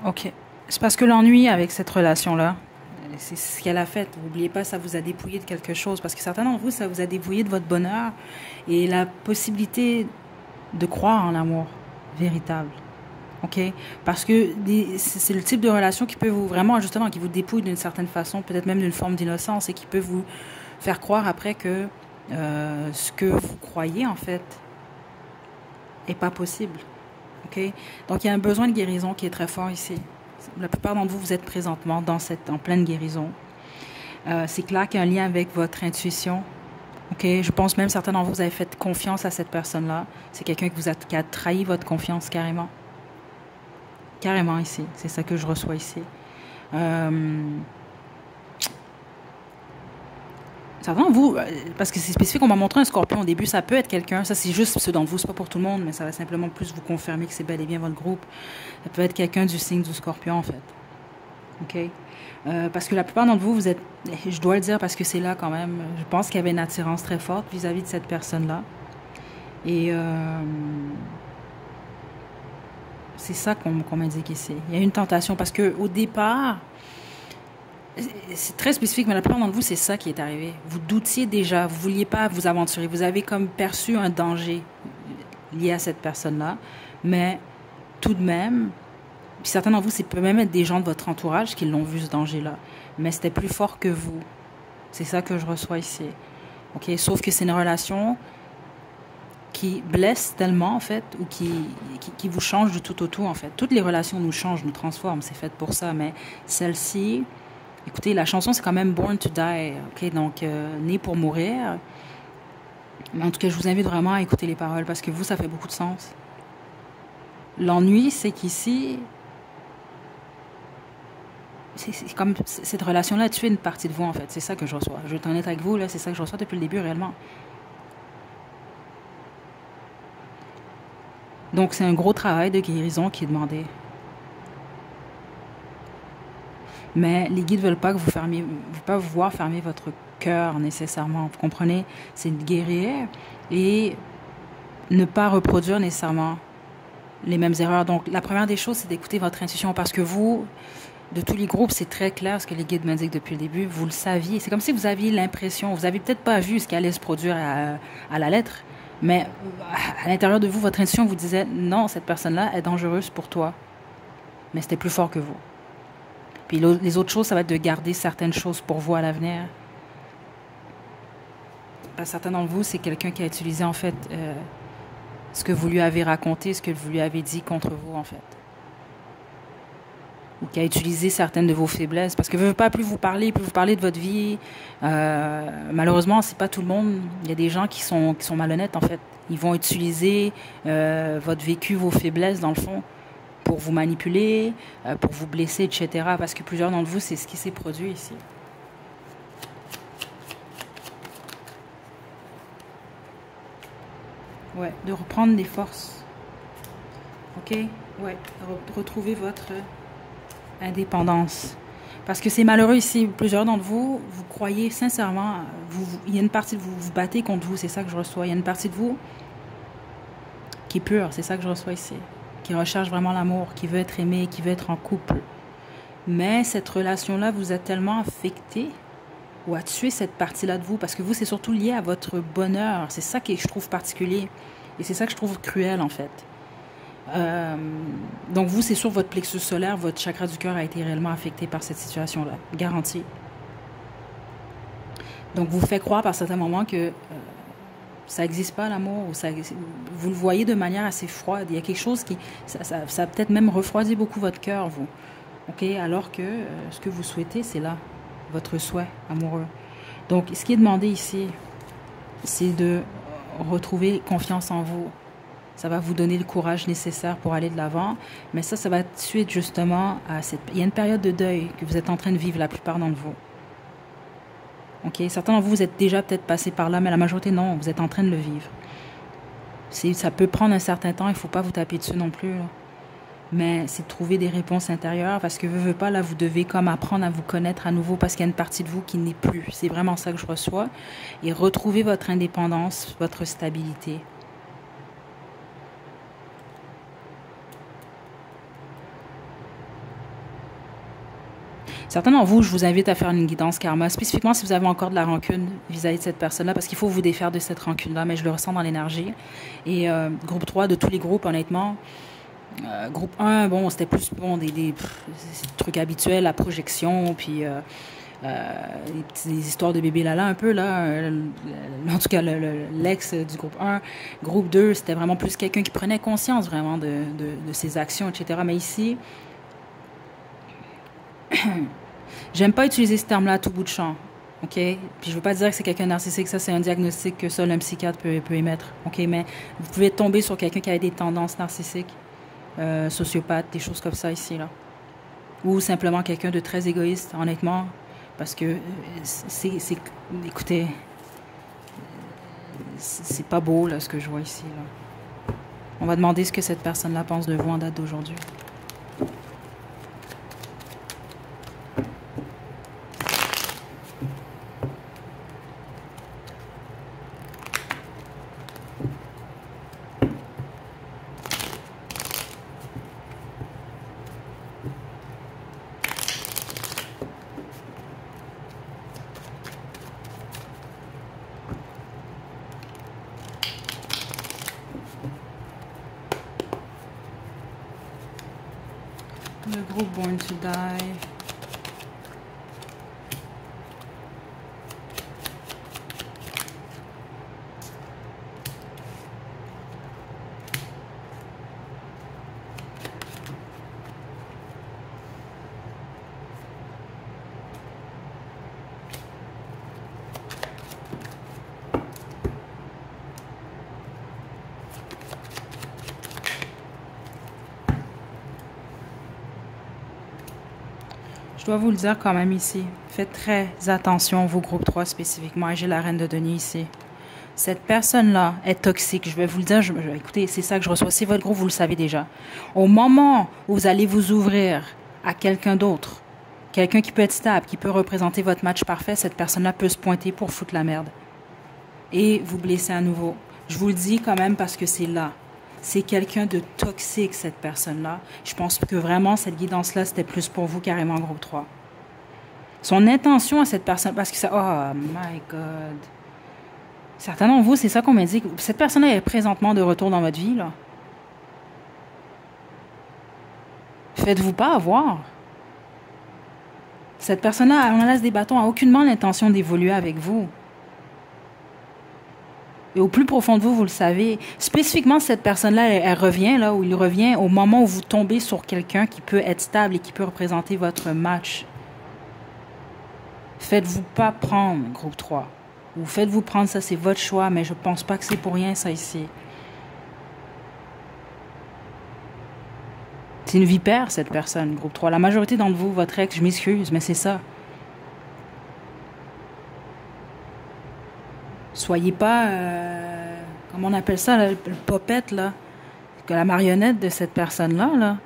OK. C'est parce que l'ennui avec cette relation-là, c'est ce qu'elle a fait. N'oubliez pas, ça vous a dépouillé de quelque chose. Parce que certains d'entre vous, ça vous a dépouillé de votre bonheur et la possibilité de croire en l'amour véritable. OK? Parce que c'est le type de relation qui peut vous vraiment, justement, qui vous dépouille d'une certaine façon, peut-être même d'une forme d'innocence et qui peut vous faire croire après que ce que vous croyez, en fait, est pas possible. OK? Donc, il y a un besoin de guérison qui est très fort ici. La plupart d'entre vous, vous êtes présentement en pleine guérison. C'est clair qu'il y a un lien avec votre intuition. OK? Je pense même certains d'entre vous, vous avez fait confiance à cette personne-là. C'est quelqu'un qui a trahi votre confiance carrément. Carrément ici. C'est ça que je reçois ici. Certains d'entre vous, parce que c'est spécifique, on m'a montré un scorpion au début, ça peut être quelqu'un, ça c'est juste ceux d'entre vous, c'est pas pour tout le monde, mais ça va simplement plus vous confirmer que c'est bel et bien votre groupe. Ça peut être quelqu'un du signe du scorpion, en fait. OK? Parce que la plupart d'entre vous, vous êtes, je dois le dire parce que c'est là quand même, je pense qu'il y avait une attirance très forte vis-à-vis de cette personne-là. Et c'est ça qu'on m'indique ici. Il y a une tentation parce qu'au départ, c'est très spécifique, mais la plupart d'entre vous, c'est ça qui est arrivé. Vous doutiez déjà, vous ne vouliez pas vous aventurer. Vous avez comme perçu un danger lié à cette personne-là. Mais tout de même, puis certains d'entre vous, c'est peut même être des gens de votre entourage qui l'ont vu, ce danger-là. Mais c'était plus fort que vous. C'est ça que je reçois ici. OK? Sauf que c'est une relation qui blesse tellement, en fait, ou qui vous change du tout au tout, en fait. Toutes les relations nous changent, nous transforment. C'est fait pour ça. Mais celle-ci... Écoutez, la chanson, c'est quand même Born to Die, OK? Donc, né pour mourir. Mais en tout cas, je vous invite vraiment à écouter les paroles parce que vous, ça fait beaucoup de sens. L'ennui, c'est qu'ici, c'est comme cette relation-là a tué une partie de vous, en fait. C'est ça que je reçois. Je vais être honnête avec vous, là, c'est ça que je reçois depuis le début, réellement. Donc, c'est un gros travail de guérison qui est demandé. Mais les guides ne veulent pas que veulent pas vous voir fermer votre cœur nécessairement. Vous comprenez? C'est de guérir et ne pas reproduire nécessairement les mêmes erreurs. Donc, la première des choses, c'est d'écouter votre intuition parce que vous, de tous les groupes, c'est très clair ce que les guides m'indiquent depuis le début. Vous le saviez. C'est comme si vous aviez l'impression, vous n'avez peut-être pas vu ce qui allait se produire à la lettre, mais à l'intérieur de vous, votre intuition vous disait non, cette personne-là est dangereuse pour toi. Mais c'était plus fort que vous. Puis les autres choses, ça va être de garder certaines choses pour vous à l'avenir. Certains d'entre vous, c'est quelqu'un qui a utilisé en fait ce que vous lui avez raconté, ce que vous lui avez dit contre vous en fait. Ou qui a utilisé certaines de vos faiblesses. Parce que ne veut pas plus vous parler de votre vie. Malheureusement, c'est pas tout le monde. Il y a des gens qui sont malhonnêtes en fait. Ils vont utiliser votre vécu, vos faiblesses dans le fond, pour vous manipuler, pour vous blesser, etc. Parce que plusieurs d'entre vous, c'est ce qui s'est produit ici. Ouais, de reprendre des forces. Ok? Ouais, retrouver votre indépendance. Parce que c'est malheureux ici. Plusieurs d'entre vous, vous croyez sincèrement, il y a une partie de vous, vous battez contre vous, c'est ça que je reçois. Il y a une partie de vous qui est pure, c'est ça que je reçois ici. Qui recherche vraiment l'amour, qui veut être aimé, qui veut être en couple. Mais cette relation-là vous a tellement affecté ou a tué cette partie-là de vous, parce que vous, c'est surtout lié à votre bonheur. C'est ça que je trouve particulier. Et c'est ça que je trouve cruel, en fait. Donc vous, c'est sûr, votre plexus solaire, votre chakra du cœur a été réellement affecté par cette situation-là, garantie. Donc vous fait croire par certains moments que ça n'existe pas l'amour, ou vous le voyez de manière assez froide. Il y a quelque chose qui, ça a peut-être même refroidi beaucoup votre cœur, vous. Ok, alors que ce que vous souhaitez, c'est là, votre souhait amoureux. Donc ce qui est demandé ici, c'est de retrouver confiance en vous. Ça va vous donner le courage nécessaire pour aller de l'avant. Mais ça va suite justement à cette... Il y a une période de deuil que vous êtes en train de vivre, la plupart d'entre vous. Ok, certains d'entre vous, vous êtes déjà peut-être passés par là, mais la majorité, non, vous êtes en train de le vivre. Ça peut prendre un certain temps, il ne faut pas vous taper dessus non plus. Là. Mais c'est de trouver des réponses intérieures, parce que veux pas, là, vous devez comme apprendre à vous connaître à nouveau, parce qu'il y a une partie de vous qui n'est plus. C'est vraiment ça que je reçois. Et retrouver votre indépendance, votre stabilité. Certains d'entre vous, je vous invite à faire une guidance karma, spécifiquement si vous avez encore de la rancune vis-à-vis de cette personne-là, parce qu'il faut vous défaire de cette rancune-là, mais je le ressens dans l'énergie. Et groupe 3, de tous les groupes, honnêtement, groupe 1, bon, c'était plus bon, des trucs habituels, la projection, puis des histoires de bébé Lala un peu, là. En tout cas, l'ex du groupe 1. Groupe 2, c'était vraiment plus quelqu'un qui prenait conscience vraiment de ses actions, etc. Mais ici... J'aime pas utiliser ce terme-là à tout bout de champ, ok? Puis je veux pas dire que c'est quelqu'un narcissique, ça c'est un diagnostic que seul un psychiatre peut émettre, ok? Mais vous pouvez tomber sur quelqu'un qui a des tendances narcissiques, sociopathe, des choses comme ça ici, là. Ou simplement quelqu'un de très égoïste, honnêtement, parce que écoutez, c'est pas beau, là, ce que je vois ici, là. On va demander ce que cette personne-là pense de vous en date d'aujourd'hui. Le groupe Born to Die. Je dois vous le dire quand même ici. Faites très attention, vous, groupe 3 spécifiquement. J'ai la reine de denier ici. Cette personne-là est toxique. Je vais vous le dire. Écoutez, c'est ça que je reçois. C'est votre groupe, vous le savez déjà. Au moment où vous allez vous ouvrir à quelqu'un d'autre, quelqu'un qui peut être stable, qui peut représenter votre match parfait, cette personne-là peut se pointer pour foutre la merde. Et vous blesser à nouveau. Je vous le dis quand même parce que c'est là. C'est quelqu'un de toxique, cette personne-là. Je pense que vraiment, cette guidance-là, c'était plus pour vous, carrément, groupe 3. Son intention à cette personne, parce que ça... Oh, my God. Certains d'entre vous, c'est ça qu'on m'a dit. Cette personne-là est présentement de retour dans votre vie, là. Faites-vous pas avoir. Cette personne-là, on laisse des bâtons, a aucunement l'intention d'évoluer avec vous. Et au plus profond de vous, vous le savez. Spécifiquement, cette personne-là, elle revient, là, où il revient au moment où vous tombez sur quelqu'un qui peut être stable et qui peut représenter votre match. Faites-vous pas prendre, groupe 3. Ou faites-vous prendre, ça c'est votre choix, mais je pense pas que c'est pour rien, ça ici. C'est une vipère, cette personne, groupe 3. La majorité d'entre vous, votre ex, je m'excuse, mais c'est ça. Soyez pas, comment on appelle ça, là, le popette, là, que la marionnette de cette personne-là, là.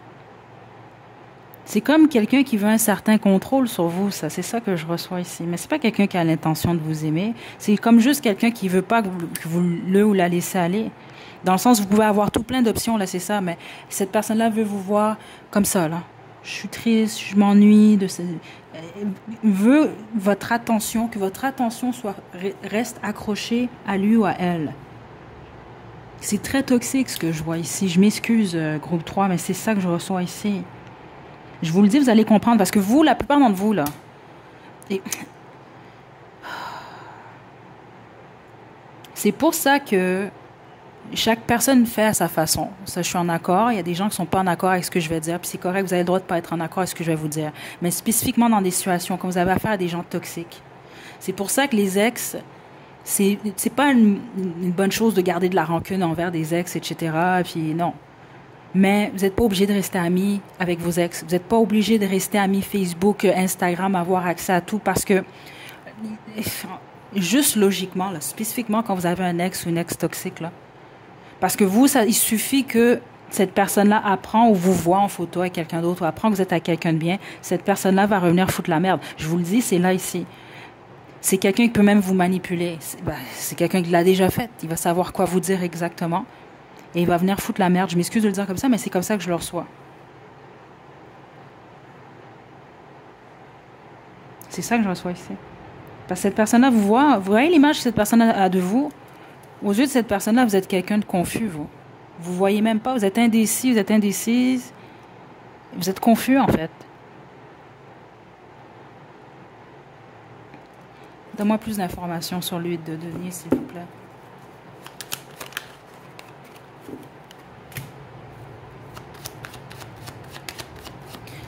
C'est comme quelqu'un qui veut un certain contrôle sur vous, ça. C'est ça que je reçois ici. Mais c'est pas quelqu'un qui a l'intention de vous aimer. C'est comme juste quelqu'un qui veut pas que vous le ou la laissez aller. Dans le sens, vous pouvez avoir tout plein d'options, là, c'est ça. Mais cette personne-là veut vous voir comme ça, là. Je suis triste, je m'ennuie de ce... veut votre attention, que votre attention reste accrochée à lui ou à elle. C'est très toxique ce que je vois ici. Je m'excuse, groupe 3, mais c'est ça que je reçois ici. Je vous le dis, vous allez comprendre, parce que vous, la plupart d'entre vous, là, et... c'est pour ça que chaque personne fait à sa façon. Ça, je suis en accord. Il y a des gens qui ne sont pas en accord avec ce que je vais dire, puis c'est correct, vous avez le droit de ne pas être en accord avec ce que je vais vous dire. Mais spécifiquement dans des situations, quand vous avez affaire à des gens toxiques. C'est pour ça que les ex, c'est pas une bonne chose de garder de la rancune envers des ex, etc. Puis non. Mais vous n'êtes pas obligé de rester amis avec vos ex. Vous n'êtes pas obligé de rester amis Facebook, Instagram, avoir accès à tout parce que, juste logiquement, là, spécifiquement quand vous avez un ex ou une ex toxique, là, parce que vous, il suffit que cette personne-là apprend ou vous voit en photo avec quelqu'un d'autre ou apprend que vous êtes avec quelqu'un de bien, cette personne-là va revenir foutre la merde. Je vous le dis, c'est là, ici. C'est quelqu'un qui peut même vous manipuler. C'est quelqu'un qui l'a déjà fait. Il va savoir quoi vous dire exactement. Et il va venir foutre la merde. Je m'excuse de le dire comme ça, mais c'est comme ça que je le reçois. C'est ça que je reçois ici. Parce que cette personne-là vous voyez l'image que cette personne a de vous. Aux yeux de cette personne-là, vous êtes quelqu'un de confus, vous. Vous voyez même pas, vous êtes indécis, vous êtes indécise. Vous êtes confus, en fait. Donne-moi plus d'informations sur l'huile de denier, s'il vous plaît.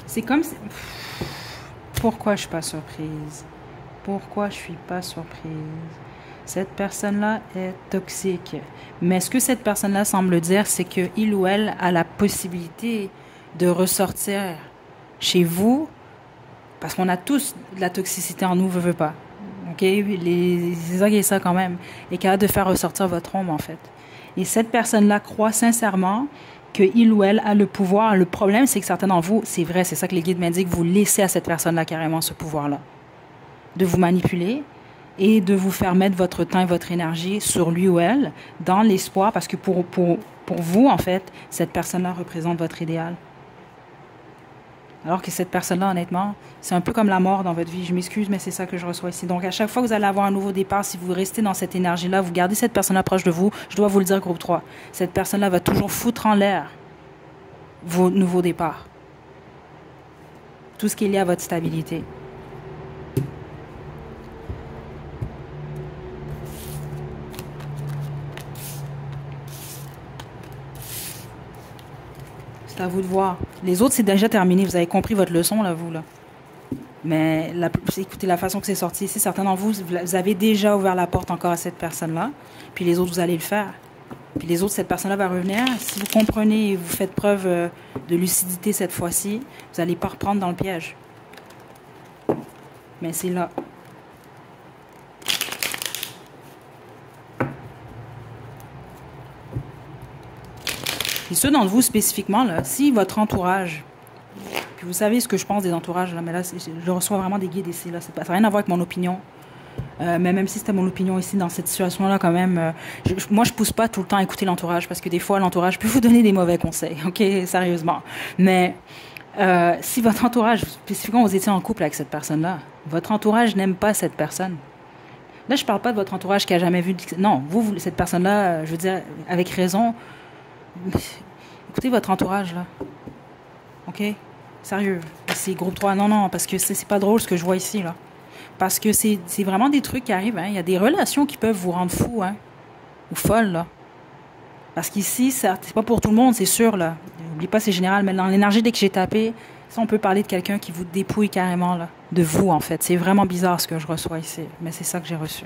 C'est comme si... Pourquoi je suis pas surprise? Pourquoi je suis pas surprise? Cette personne-là est toxique. Mais ce que cette personne-là semble dire, c'est qu'il ou elle a la possibilité de ressortir chez vous, parce qu'on a tous de la toxicité en nous, veut pas. OK? C'est ça qui est ça quand même. Et capable de faire ressortir votre ombre, en fait. Et cette personne-là croit sincèrement qu'il ou elle a le pouvoir. Le problème, c'est que certains d'entre vous, c'est vrai, c'est ça que les guides m'indiquent, vous laissez à cette personne-là carrément ce pouvoir-là. De vous manipuler et de vous faire mettre votre temps et votre énergie sur lui ou elle dans l'espoir, parce que pour vous, en fait, cette personne-là représente votre idéal. Alors que cette personne-là, honnêtement, c'est un peu comme la mort dans votre vie. Je m'excuse, mais c'est ça que je reçois ici. Donc, à chaque fois que vous allez avoir un nouveau départ, si vous restez dans cette énergie-là, vous gardez cette personne-là proche de vous, je dois vous le dire, groupe 3, cette personne-là va toujours foutre en l'air vos nouveaux départs. Tout ce qui est lié à votre stabilité. C'est à vous de voir. Les autres, c'est déjà terminé. Vous avez compris votre leçon, là, vous, là. Mais écoutez, la façon que c'est sorti ici, certains d'entre vous, vous avez déjà ouvert la porte encore à cette personne-là. Puis les autres, vous allez le faire. Puis les autres, cette personne-là va revenir. Si vous comprenez et vous faites preuve de lucidité cette fois-ci, vous n'allez pas reprendre dans le piège. Mais c'est là. Et ceux d'entre vous spécifiquement, là, si votre entourage, puis vous savez ce que je pense des entourages, là, mais là, je reçois vraiment des guides ici, là, ça n'a rien à voir avec mon opinion. Mais même si c'était mon opinion ici, dans cette situation-là, quand même, moi, je pousse pas tout le temps à écouter l'entourage, parce que des fois, l'entourage peut vous donner des mauvais conseils, OK, sérieusement. Mais si votre entourage, spécifiquement, vous étiez en couple avec cette personne-là, votre entourage n'aime pas cette personne. Là, je parle pas de votre entourage qui a jamais vu... Non, vous cette personne-là, je veux dire, avec raison... Écoutez votre entourage, là. OK? Sérieux. C'est groupe 3. Non, non, parce que c'est pas drôle ce que je vois ici, là. Parce que c'est vraiment des trucs qui arrivent, hein. Il y a des relations qui peuvent vous rendre fou, hein. Ou folle, là. Parce qu'ici, c'est pas pour tout le monde, c'est sûr, là. N'oubliez pas, c'est général. Mais dans l'énergie, dès que j'ai tapé, ça, on peut parler de quelqu'un qui vous dépouille carrément, là. De vous, en fait. C'est vraiment bizarre ce que je reçois ici. Mais c'est ça que j'ai reçu.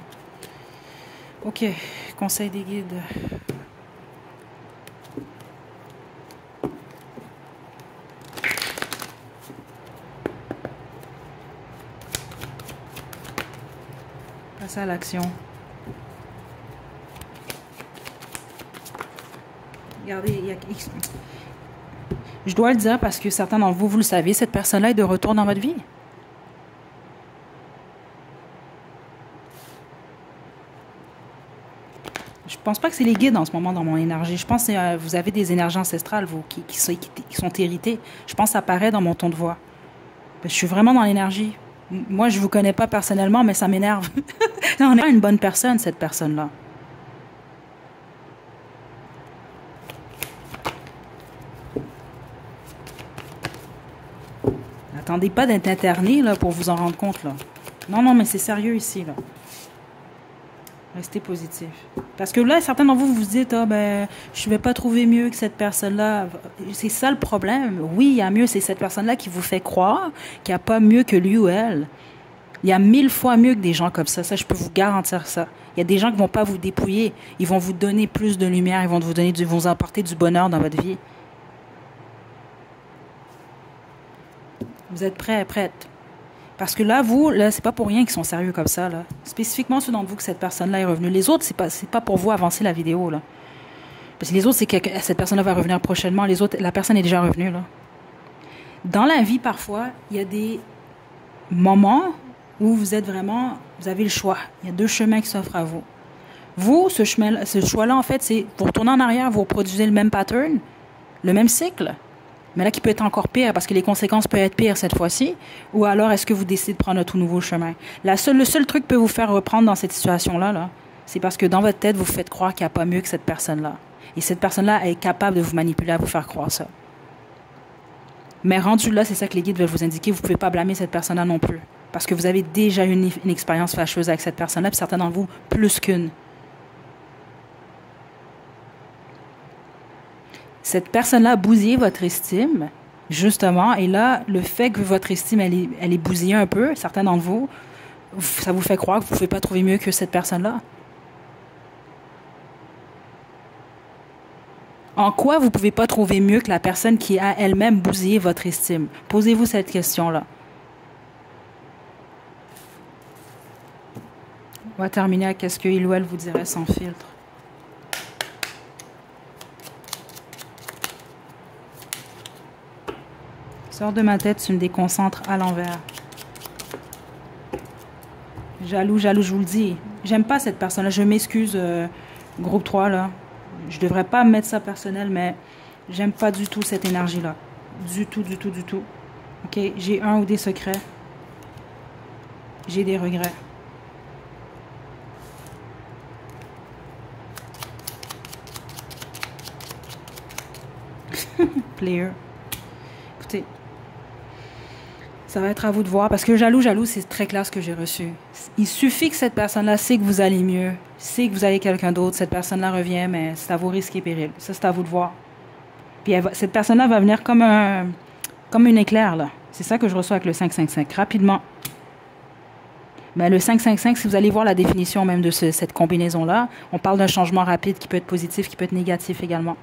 OK. Conseil des guides. Passer à l'action. Regardez, il y a... Je dois le dire parce que certains d'entre vous, vous le savez, cette personne-là est de retour dans votre vie. Je pense pas que c'est les guides en ce moment dans mon énergie. Je pense que vous avez des énergies ancestrales, vous, qui sont héritées. Je pense que ça paraît dans mon ton de voix. Je suis vraiment dans l'énergie. Moi, je vous connais pas personnellement, mais ça m'énerve. On n'est pas une bonne personne, cette personne-là. Attendez pas d'être interné là, pour vous en rendre compte. Là. Non, non, mais c'est sérieux ici. Là. Restez positif. Parce que là, certains d'entre vous vous dites, ah ben, je ne vais pas trouver mieux que cette personne-là. C'est ça le problème. Oui, il y a mieux, c'est cette personne-là qui vous fait croire qu'il n'y a pas mieux que lui ou elle. Il y a 1000 fois mieux que des gens comme ça. Ça, je peux vous garantir ça. Il y a des gens qui ne vont pas vous dépouiller. Ils vont vous donner plus de lumière. Ils vont vous apporter du bonheur dans votre vie. Vous êtes prêts, prête? Parce que là, vous, là, c'est pas pour rien qu'ils sont sérieux comme ça, là. Spécifiquement ceux d'entre vous que cette personne-là est revenue. Les autres, c'est pas pour vous avancer la vidéo, là. Parce que les autres, c'est que cette personne-là va revenir prochainement. Les autres, la personne est déjà revenue, là. Dans la vie, parfois, il y a des moments où vous êtes vraiment, vous avez le choix. Il y a deux chemins qui s'offrent à vous. Vous, ce choix-là, en fait, c'est vous retournez en arrière, vous reproduisez le même pattern, le même cycle. Mais là, qui peut être encore pire, parce que les conséquences peuvent être pires cette fois-ci. Ou alors, est-ce que vous décidez de prendre un tout nouveau chemin? Le seul truc qui peut vous faire reprendre dans cette situation-là, là, c'est parce que dans votre tête, vous faites croire qu'il n'y a pas mieux que cette personne-là. Et cette personne-là est capable de vous manipuler, à vous faire croire ça. Mais rendu là, c'est ça que les guides veulent vous indiquer. Vous ne pouvez pas blâmer cette personne-là non plus. Parce que vous avez déjà eu une expérience fâcheuse avec cette personne-là, puis certains d'entre vous, plus qu'une. Cette personne-là a bousillé votre estime, justement, et là, le fait que votre estime, elle est bousillée un peu, certains d'entre vous, ça vous fait croire que vous ne pouvez pas trouver mieux que cette personne-là. En quoi vous ne pouvez pas trouver mieux que la personne qui a elle-même bousillé votre estime? Posez-vous cette question-là. On va terminer avec ce qu'il ou elle vous dirait sans filtre. Sors de ma tête, tu me déconcentres à l'envers. Jaloux, jaloux, je vous le dis. J'aime pas cette personne-là. Je m'excuse, groupe 3, là. Je devrais pas mettre ça personnel, mais j'aime pas du tout cette énergie-là. Du tout, du tout, du tout. OK? J'ai un ou des secrets. J'ai des regrets. Player. Écoutez. Ça va être à vous de voir. Parce que jaloux, jaloux, c'est très clair ce que j'ai reçu. Il suffit que cette personne-là sait que vous allez mieux, sait que vous avez quelqu'un d'autre. Cette personne-là revient, mais c'est à vos risques et périls. Ça, c'est à vous de voir. Puis cette personne-là va venir comme une éclair, là. C'est ça que je reçois avec le 555. Rapidement. Mais le 555, si vous allez voir la définition même de cette combinaison-là, on parle d'un changement rapide qui peut être positif, qui peut être négatif également.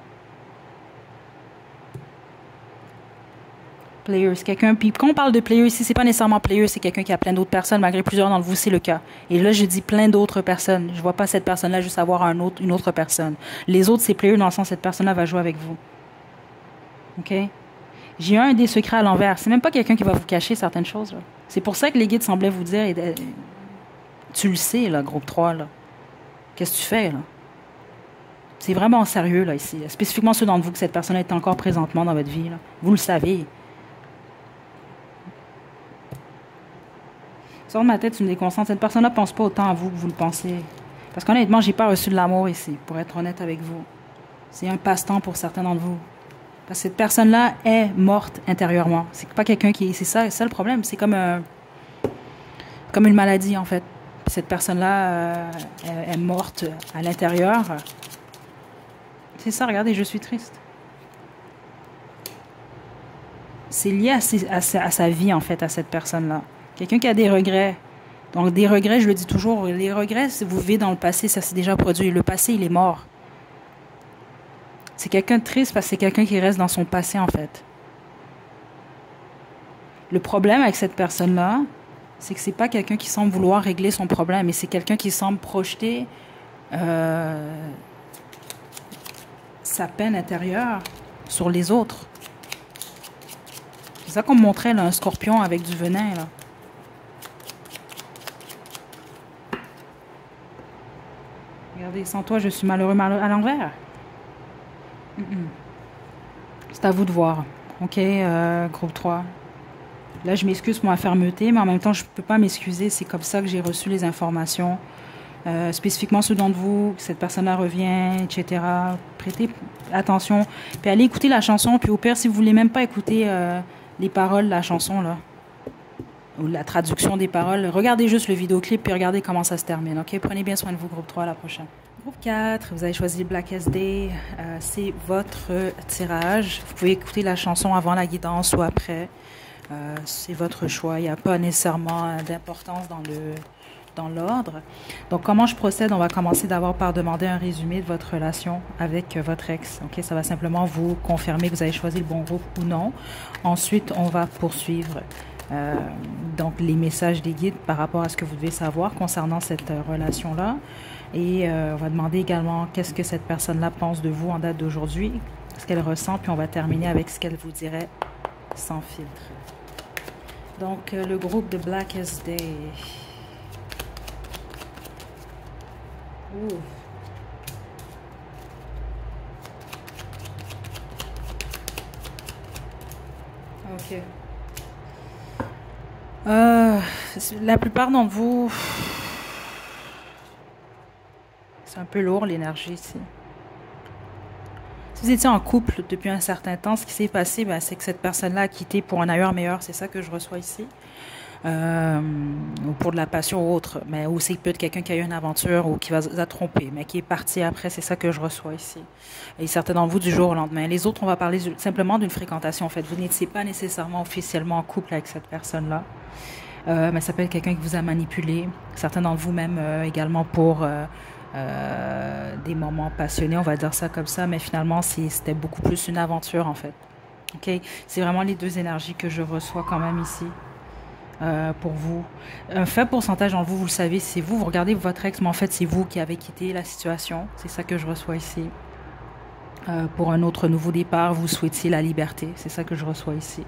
Players, quelqu'un. Puis quand on parle de player ici, c'est pas nécessairement player, c'est quelqu'un qui a plein d'autres personnes, malgré plusieurs d'entre vous, c'est le cas. Et là, je dis plein d'autres personnes. Je vois pas cette personne-là juste avoir une autre personne. Les autres, c'est player dans le sens cette personne-là va jouer avec vous. OK? J'ai un des secrets à l'envers. C'est même pas quelqu'un qui va vous cacher certaines choses. C'est pour ça que les guides semblaient vous dire, tu le sais, là, groupe 3, là. Qu'est-ce que tu fais, là? C'est vraiment sérieux, là, ici. Spécifiquement ceux d'entre vous que cette personne est encore présentement dans votre vie, là. Vous le savez. Sors de ma tête, tu me déconcentres. Cette personne-là ne pense pas autant à vous que vous le pensez. Parce qu'honnêtement, j'ai pas reçu de l'amour ici, pour être honnête avec vous. C'est un passe-temps pour certains d'entre vous. Parce que cette personne-là est morte intérieurement. C'est pas quelqu'un qui... C'est ça le problème. C'est comme une maladie, en fait. Cette personne-là est morte à l'intérieur. C'est ça, regardez, je suis triste. C'est lié à sa vie, en fait, à cette personne-là. Quelqu'un qui a des regrets. Donc, des regrets, je le dis toujours, les regrets, si vous vivez dans le passé, ça s'est déjà produit. Le passé, il est mort. C'est quelqu'un de triste parce que c'est quelqu'un qui reste dans son passé, en fait. Le problème avec cette personne-là, c'est que c'est pas quelqu'un qui semble vouloir régler son problème, mais c'est quelqu'un qui semble projeter sa peine intérieure sur les autres. C'est ça qu'on me montrait, là, un scorpion avec du venin, là. Regardez, sans toi, je suis malheureux, malheureux à l'envers. C'est à vous de voir. OK, groupe 3. Là, je m'excuse pour ma fermeté, mais en même temps, je ne peux pas m'excuser. C'est comme ça que j'ai reçu les informations. Spécifiquement ceux d'entre vous, que cette personne-là revient, etc. Prêtez attention. Puis allez écouter la chanson. Puis au pire, si vous voulez même pas écouter les paroles de la chanson, là, ou la traduction des paroles, regardez juste le vidéoclip puis regardez comment ça se termine. OK? Prenez bien soin de vous, groupe 3, à la prochaine. Groupe 4, vous avez choisi Black SD. C'est votre tirage. Vous pouvez écouter la chanson avant la guidance ou après. C'est votre choix. Il n'y a pas nécessairement d'importance dans l'ordre. Donc, comment je procède? On va commencer d'abord par demander un résumé de votre relation avec votre ex. OK? Ça va simplement vous confirmer que vous avez choisi le bon groupe ou non. Ensuite, on va poursuivre donc les messages des guides par rapport à ce que vous devez savoir concernant cette relation-là. Et on va demander également qu'est-ce que cette personne-là pense de vous en date d'aujourd'hui, ce qu'elle ressent, puis on va terminer avec ce qu'elle vous dirait sans filtre. Donc, le groupe de Black SD. Ouh. Ok. La plupart d'entre vous, c'est un peu lourd l'énergie ici. Si vous étiez en couple depuis un certain temps, ce qui s'est passé, ben, c'est que cette personne-là a quitté pour un ailleurs meilleur. C'est ça que je reçois ici. Ou pour de la passion ou autre. Mais ou c'est peut-être quelqu'un qui a eu une aventure ou qui vous a trompé, mais qui est parti après. C'est ça que je reçois ici. Et certains d'entre vous du jour au lendemain. Les autres, on va parler simplement d'une fréquentation. En fait, vous n'étiez pas nécessairement officiellement en couple avec cette personne-là. Mais ça peut être quelqu'un qui vous a manipulé. Certains d'entre vous même également pour des moments passionnés, on va dire ça comme ça, mais finalement c'était beaucoup plus une aventure en fait. Ok, c'est vraiment les deux énergies que je reçois quand même ici pour vous. Un faible pourcentage d'entre vous, vous le savez, c'est vous. Vous regardez votre ex, mais en fait c'est vous qui avez quitté la situation. C'est ça que je reçois ici. Pour un autre nouveau départ, vous souhaitiez la liberté. C'est ça que je reçois ici.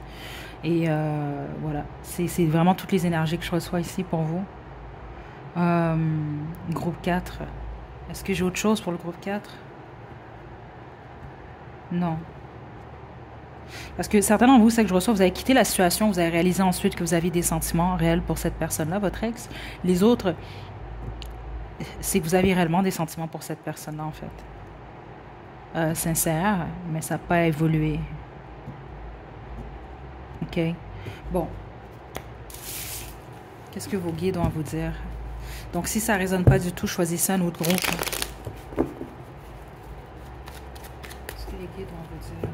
Et voilà, c'est vraiment toutes les énergies que je reçois ici pour vous. Groupe 4. Est-ce que j'ai autre chose pour le groupe 4? Non. Parce que certains d'entre vous, c'est que je reçois, vous avez quitté la situation, vous avez réalisé ensuite que vous aviez des sentiments réels pour cette personne-là, votre ex. Les autres, c'est que vous avez réellement des sentiments pour cette personne-là, en fait. Sincère, mais ça n'a pas évolué. OK? Bon. Qu'est-ce que vos guides ont à vous dire? Donc, si ça ne résonne pas du tout, choisissez un autre groupe. Qu'est-ce que les guides ont à vous dire?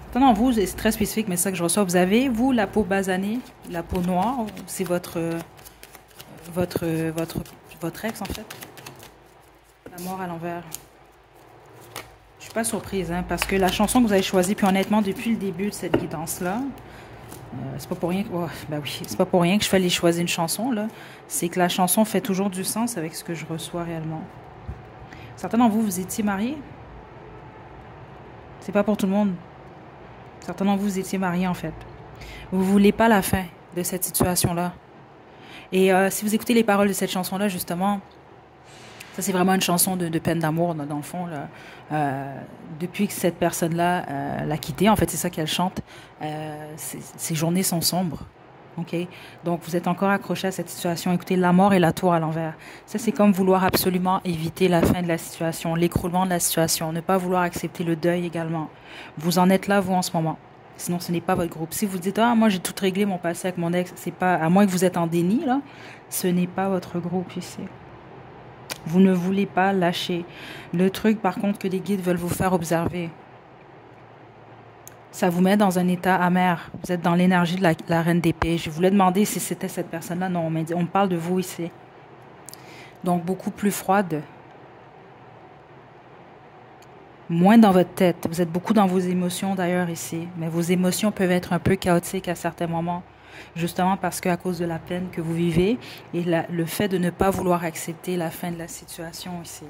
Certains d'entre vous, c'est très spécifique, mais c'est ça que je reçois. Vous avez, vous, la peau basanée, la peau noire, c'est votre ex, en fait. La mort à l'envers. Je suis pas surprise, hein, parce que la chanson que vous avez choisie, puis honnêtement, depuis le début de cette guidance-là, c'est pas pour rien que, oh, ben oui, c'est pas pour rien que je fallait choisir une chanson, là. C'est que la chanson fait toujours du sens avec ce que je reçois réellement. Certains d'entre vous, vous étiez mariés. C'est pas pour tout le monde. Certains d'entre vous, vous étiez mariés, en fait. Vous voulez pas la fin de cette situation-là. Et si vous écoutez les paroles de cette chanson-là, justement, ça, c'est vraiment une chanson de peine d'amour, dans le fond. Là. Depuis que cette personne-là l'a quittée, en fait, c'est ça qu'elle chante, ces journées sont sombres. Okay? Donc, vous êtes encore accroché à cette situation. Écoutez, la mort et la tour à l'envers. Ça, c'est comme vouloir absolument éviter la fin de la situation, l'écroulement de la situation, ne pas vouloir accepter le deuil également. Vous en êtes là, vous, en ce moment. Sinon, ce n'est pas votre groupe. Si vous dites, ah, moi, j'ai tout réglé mon passé avec mon ex, c'est pas, à moins que vous êtes en déni, là, ce n'est pas votre groupe ici. Vous ne voulez pas lâcher. Le truc, par contre, que les guides veulent vous faire observer, ça vous met dans un état amer. Vous êtes dans l'énergie de la reine d'épée. Je voulais demander si c'était cette personne-là. Non, on parle de vous ici. Donc, beaucoup plus froide. moins dans votre tête. Vous êtes beaucoup dans vos émotions d'ailleurs ici, mais vos émotions peuvent être un peu chaotiques à certains moments, justement parce qu'à cause de la peine que vous vivez et le fait de ne pas vouloir accepter la fin de la situation ici.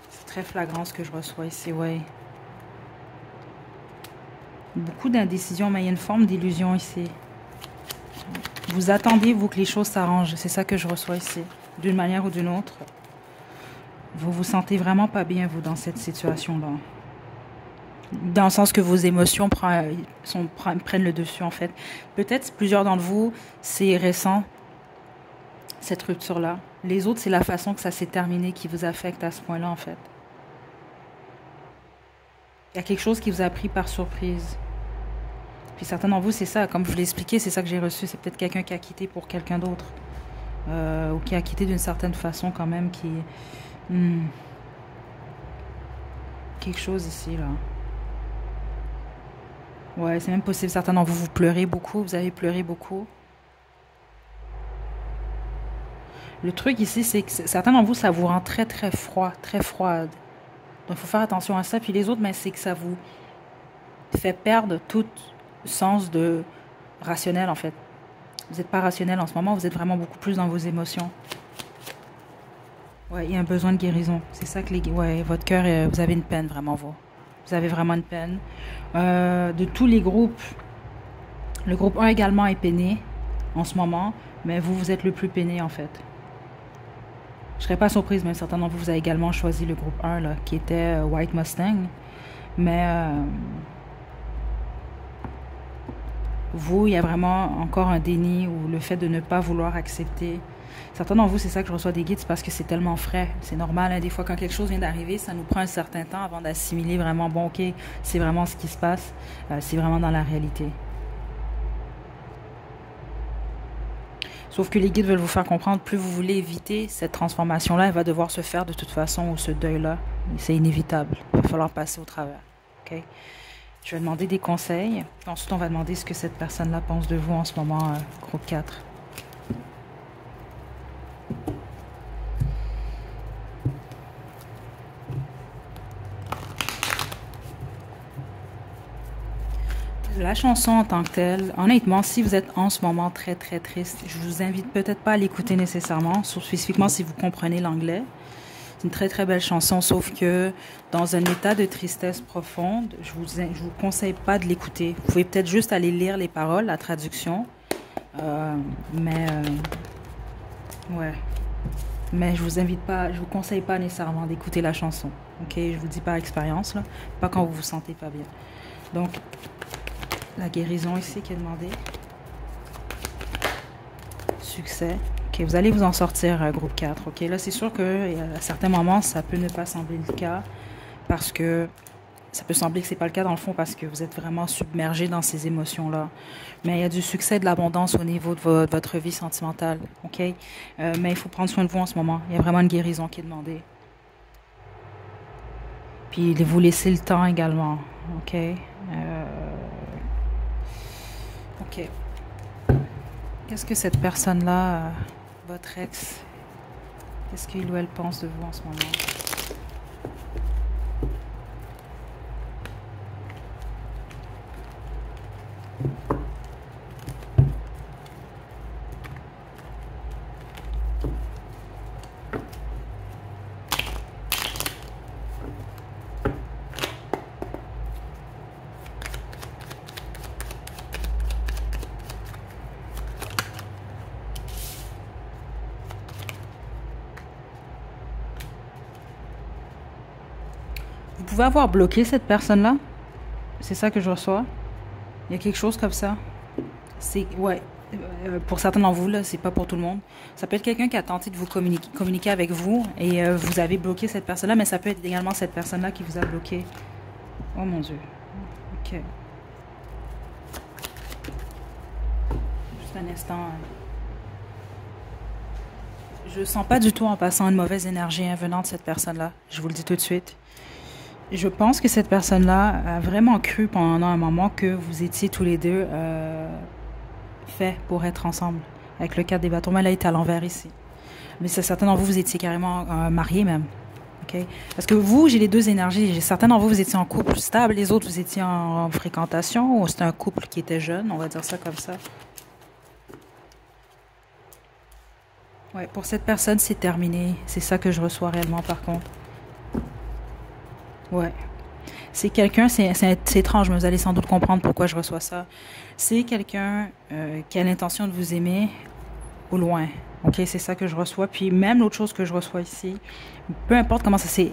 C'est très flagrant ce que je reçois ici, oui. Beaucoup d'indécision, mais il y a une forme d'illusion ici. Vous attendez, vous, que les choses s'arrangent. C'est ça que je reçois ici, d'une manière ou d'une autre. Vous vous sentez vraiment pas bien, vous, dans cette situation-là. Dans le sens que vos émotions prennent le dessus, en fait. Peut-être plusieurs d'entre vous, c'est récent, cette rupture-là. Les autres, c'est la façon que ça s'est terminé qui vous affecte à ce point-là, en fait. Il y a quelque chose qui vous a pris par surprise. Puis certains d'entre vous, c'est ça, comme je vous l'ai expliqué, c'est ça que j'ai reçu. C'est peut-être quelqu'un qui a quitté pour quelqu'un d'autre. Ou qui a quitté d'une certaine façon quand même, qui... Quelque chose ici, là. Ouais, c'est même possible. Certains d'entre vous, vous pleurez beaucoup. Vous avez pleuré beaucoup. Le truc ici, c'est que certains d'entre vous, ça vous rend très, très froid, très froide. Donc, il faut faire attention à ça. Puis les autres, mais c'est que ça vous fait perdre tout sens de rationnel, en fait. Vous n'êtes pas rationnel en ce moment. Vous êtes vraiment beaucoup plus dans vos émotions. Ouais, il y a un besoin de guérison. C'est ça que ouais, votre cœur, vous avez une peine, vraiment, vous. Vous avez vraiment une peine. De tous les groupes, le groupe 1 également est peiné en ce moment, mais vous, vous êtes le plus peiné, en fait. Je ne serais pas surprise, mais certains d'entre vous, vous avez également choisi le groupe 1, là, qui était White Mustang. Mais vous, il y a vraiment encore un déni ou le fait de ne pas vouloir accepter. Certains d'entre vous, c'est ça que je reçois des guides, c'est parce que c'est tellement frais. C'est normal, hein, des fois, quand quelque chose vient d'arriver, ça nous prend un certain temps avant d'assimiler vraiment, bon, ok, c'est vraiment ce qui se passe, c'est vraiment dans la réalité. Sauf que les guides veulent vous faire comprendre, plus vous voulez éviter cette transformation-là, elle va devoir se faire de toute façon, ou ce deuil-là. C'est inévitable. Il va falloir passer au travers. Ok? Je vais demander des conseils. Ensuite, on va demander ce que cette personne-là pense de vous en ce moment, groupe 4. La chanson en tant que telle, honnêtement, si vous êtes en ce moment très très triste, je vous invite peut-être pas à l'écouter nécessairement, spécifiquement si vous comprenez l'anglais. C'est une très très belle chanson, sauf que dans un état de tristesse profonde, je vous conseille pas de l'écouter. Vous pouvez peut-être juste aller lire les paroles, la traduction, ouais. Mais je vous conseille pas nécessairement d'écouter la chanson. Ok, je vous dis par expérience là, pas quand vous vous sentez pas bien. Donc la guérison ici qui est demandée. Succès. Ok, vous allez vous en sortir, groupe 4. Ok, là, c'est sûr qu'à certains moments, ça peut ne pas sembler le cas parce que ça peut sembler que c'est pas le cas dans le fond parce que vous êtes vraiment submergé dans ces émotions-là. Mais il y a du succès, de l'abondance au niveau de votre vie sentimentale. Ok, mais il faut prendre soin de vous en ce moment. Il y a vraiment une guérison qui est demandée. Puis vous laissez le temps également. Ok. Ok. Qu'est-ce que cette personne-là, votre ex, qu'est-ce qu'il ou elle pense de vous en ce moment? Vous pouvez avoir bloqué cette personne-là. C'est ça que je reçois. Il y a quelque chose comme ça. C'est, ouais, pour certains d'entre vous, là, c'est pas pour tout le monde. Ça peut être quelqu'un qui a tenté de vous communiquer avec vous et vous avez bloqué cette personne-là, mais ça peut être également cette personne-là qui vous a bloqué. Oh mon Dieu. Ok. Juste un instant. Je sens pas du tout en passant une mauvaise énergie venant de cette personne-là. Je vous le dis tout de suite. Je pense que cette personne-là a vraiment cru pendant un moment que vous étiez tous les deux faits pour être ensemble. Avec le 4 des bâtons, mais elle a été à l'envers ici. Mais c'est certain d'entre vous, vous étiez carrément mariés même. OK? Parce que vous, j'ai les deux énergies. Certains d'entre vous, vous étiez en couple stable, les autres, vous étiez en fréquentation, ou c'était un couple qui était jeune, on va dire ça comme ça. Ouais, pour cette personne, c'est terminé. C'est ça que je reçois réellement, par contre. Ouais. C'est quelqu'un, c'est étrange, mais vous allez sans doute comprendre pourquoi je reçois ça. C'est quelqu'un qui a l'intention de vous aimer au loin. OK, c'est ça que je reçois. Puis même l'autre chose que je reçois ici, peu importe comment ça s'est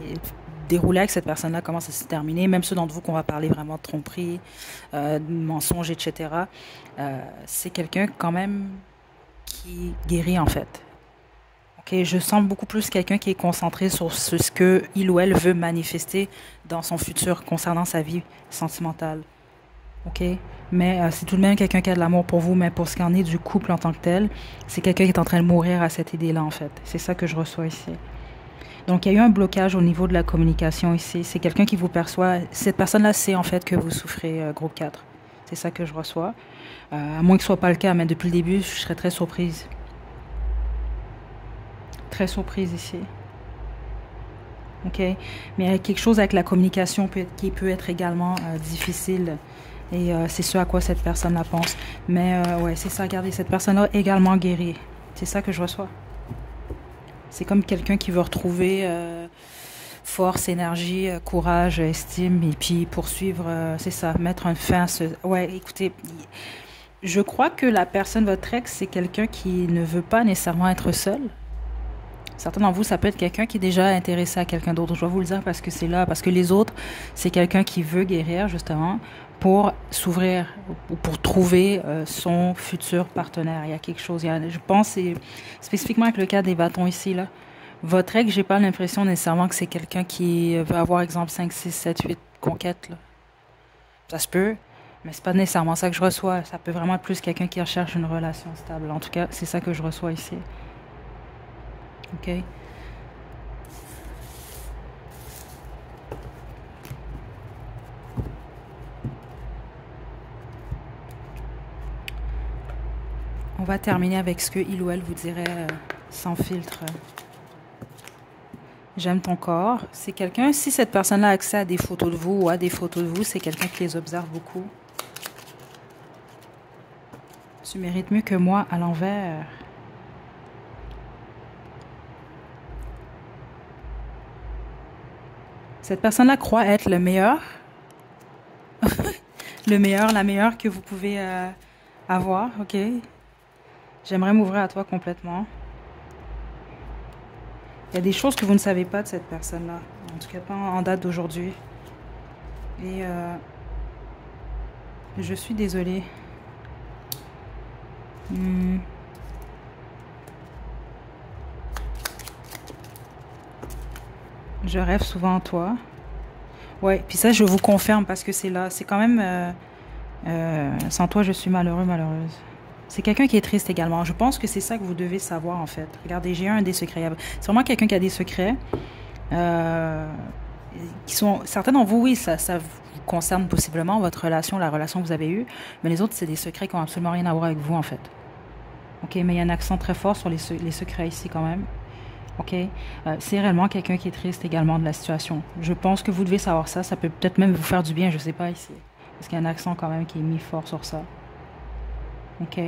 déroulé avec cette personne-là, comment ça s'est terminé, même ceux d'entre vous qu'on va parler vraiment de tromperie, de mensonges, etc., c'est quelqu'un quand même qui guérit en fait. OK, je sens beaucoup plus quelqu'un qui est concentré sur ce que il ou elle veut manifester dans son futur concernant sa vie sentimentale. OK? Mais c'est tout de même quelqu'un qui a de l'amour pour vous, mais pour ce qui en est du couple en tant que tel, c'est quelqu'un qui est en train de mourir à cette idée-là, en fait. C'est ça que je reçois ici. Donc, il y a eu un blocage au niveau de la communication ici. C'est quelqu'un qui vous perçoit. Cette personne-là sait, en fait, que vous souffrez groupe 4. C'est ça que je reçois. À moins que ce soit pas le cas, mais depuis le début, je serais très surprise. Très surprise ici. OK? Mais il y a quelque chose avec la communication qui peut être également difficile. Et c'est ce à quoi cette personne-là pense. Mais ouais, c'est ça, regardez, cette personne-là également guérie. C'est ça que je reçois. C'est comme quelqu'un qui veut retrouver force, énergie, courage, estime, et puis poursuivre, c'est ça, mettre un fin à ce... Ouais, écoutez, je crois que la personne, votre ex, c'est quelqu'un qui ne veut pas nécessairement être seul. Certains d'entre vous, ça peut être quelqu'un qui est déjà intéressé à quelqu'un d'autre. Je vais vous le dire parce que c'est là. Parce que les autres, c'est quelqu'un qui veut guérir, justement, pour s'ouvrir ou pour trouver son futur partenaire. Il y a quelque chose. Je pense, c'est spécifiquement avec le cas des bâtons ici, là. Votre ex, j'ai pas l'impression nécessairement que c'est quelqu'un qui veut avoir, exemple, 5, 6, 7, 8 conquêtes, là. Ça se peut, mais c'est pas nécessairement ça que je reçois. Ça peut vraiment être plus quelqu'un qui recherche une relation stable. En tout cas, c'est ça que je reçois ici. OK? On va terminer avec ce que il ou elle vous dirait sans filtre. J'aime ton corps. C'est quelqu'un, si cette personne-là a accès à des photos de vous ou à des photos de vous, c'est quelqu'un qui les observe beaucoup. Tu mérites mieux que moi à l'envers. Cette personne-là croit être le meilleur. Le meilleur, la meilleure que vous pouvez avoir, OK? J'aimerais m'ouvrir à toi complètement. Il y a des choses que vous ne savez pas de cette personne-là. En tout cas, pas en date d'aujourd'hui. Et je suis désolée. Je rêve souvent à toi. Ouais, puis ça, je vous confirme parce que c'est là. C'est quand même... sans toi, je suis malheureux, malheureuse. C'est quelqu'un qui est triste également. Je pense que c'est ça que vous devez savoir, en fait. Regardez, j'ai un des secrets. C'est vraiment quelqu'un qui a des secrets. Qui sont... Certains d'entre vous, oui, ça vous concerne possiblement, votre relation, la relation que vous avez eue. Mais les autres, c'est des secrets qui n'ont absolument rien à voir avec vous, en fait. OK, mais il y a un accent très fort sur les secrets ici, quand même. OK? C'est réellement quelqu'un qui est triste également de la situation. Je pense que vous devez savoir ça. Ça peut peut-être même vous faire du bien, je sais pas, ici. Parce qu'il y a un accent quand même qui est mis fort sur ça. OK?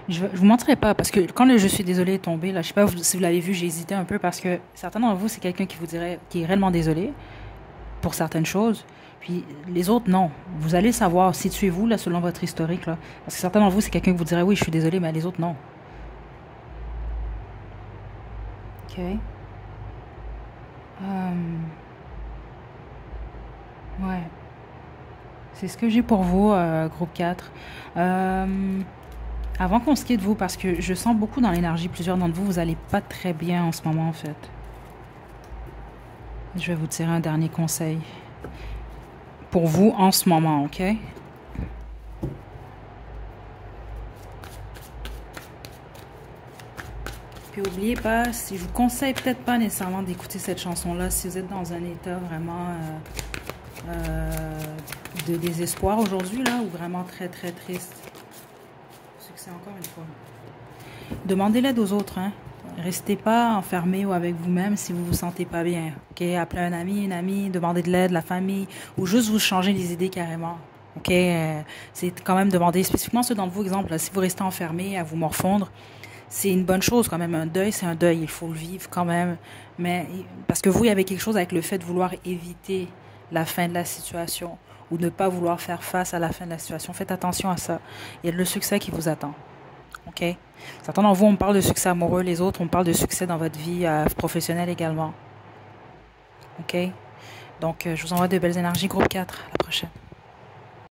Je vous mentirai pas, parce que quand le «je suis désolé» est tombé, là, je sais pas si vous l'avez vu, j'ai hésité un peu, parce que certains d'entre vous, c'est quelqu'un qui vous dirait, qui est réellement désolé pour certaines choses, puis les autres, non. Vous allez savoir, situez-vous, là, selon votre historique, là. Parce que certains d'entre vous, c'est quelqu'un qui vous dirait, oui, je suis désolé, mais les autres, non. OK? Ouais. C'est ce que j'ai pour vous, groupe 4. Avant qu'on se quitte, vous, parce que je sens beaucoup dans l'énergie, plusieurs d'entre vous, vous allez pas très bien en ce moment, en fait. Je vais vous tirer un dernier conseil. Pour vous, en ce moment, OK? Puis oubliez pas, si je vous conseille peut-être pas nécessairement d'écouter cette chanson-là, si vous êtes dans un état vraiment de désespoir aujourd'hui, là, ou vraiment très, très triste. succès encore une fois. Demandez l'aide aux autres, hein. Restez pas enfermé ou avec vous-même si vous vous sentez pas bien. Ok, appelez un ami, une amie, demandez de l'aide, la famille, ou juste vous changer les idées carrément. Ok, c'est quand même demander spécifiquement ceux d'entre vous, exemple, là, si vous restez enfermé à vous morfondre, c'est une bonne chose quand même. Un deuil, c'est un deuil, il faut le vivre quand même. Mais parce que vous, il y avait quelque chose avec le fait de vouloir éviter la fin de la situation ou ne pas vouloir faire face à la fin de la situation. Faites attention à ça. Il y a le succès qui vous attend. OK? Certains d'entre vous, on parle de succès amoureux, les autres, on parle de succès dans votre vie professionnelle également. OK? Donc, je vous envoie de belles énergies. Groupe 4, à la prochaine.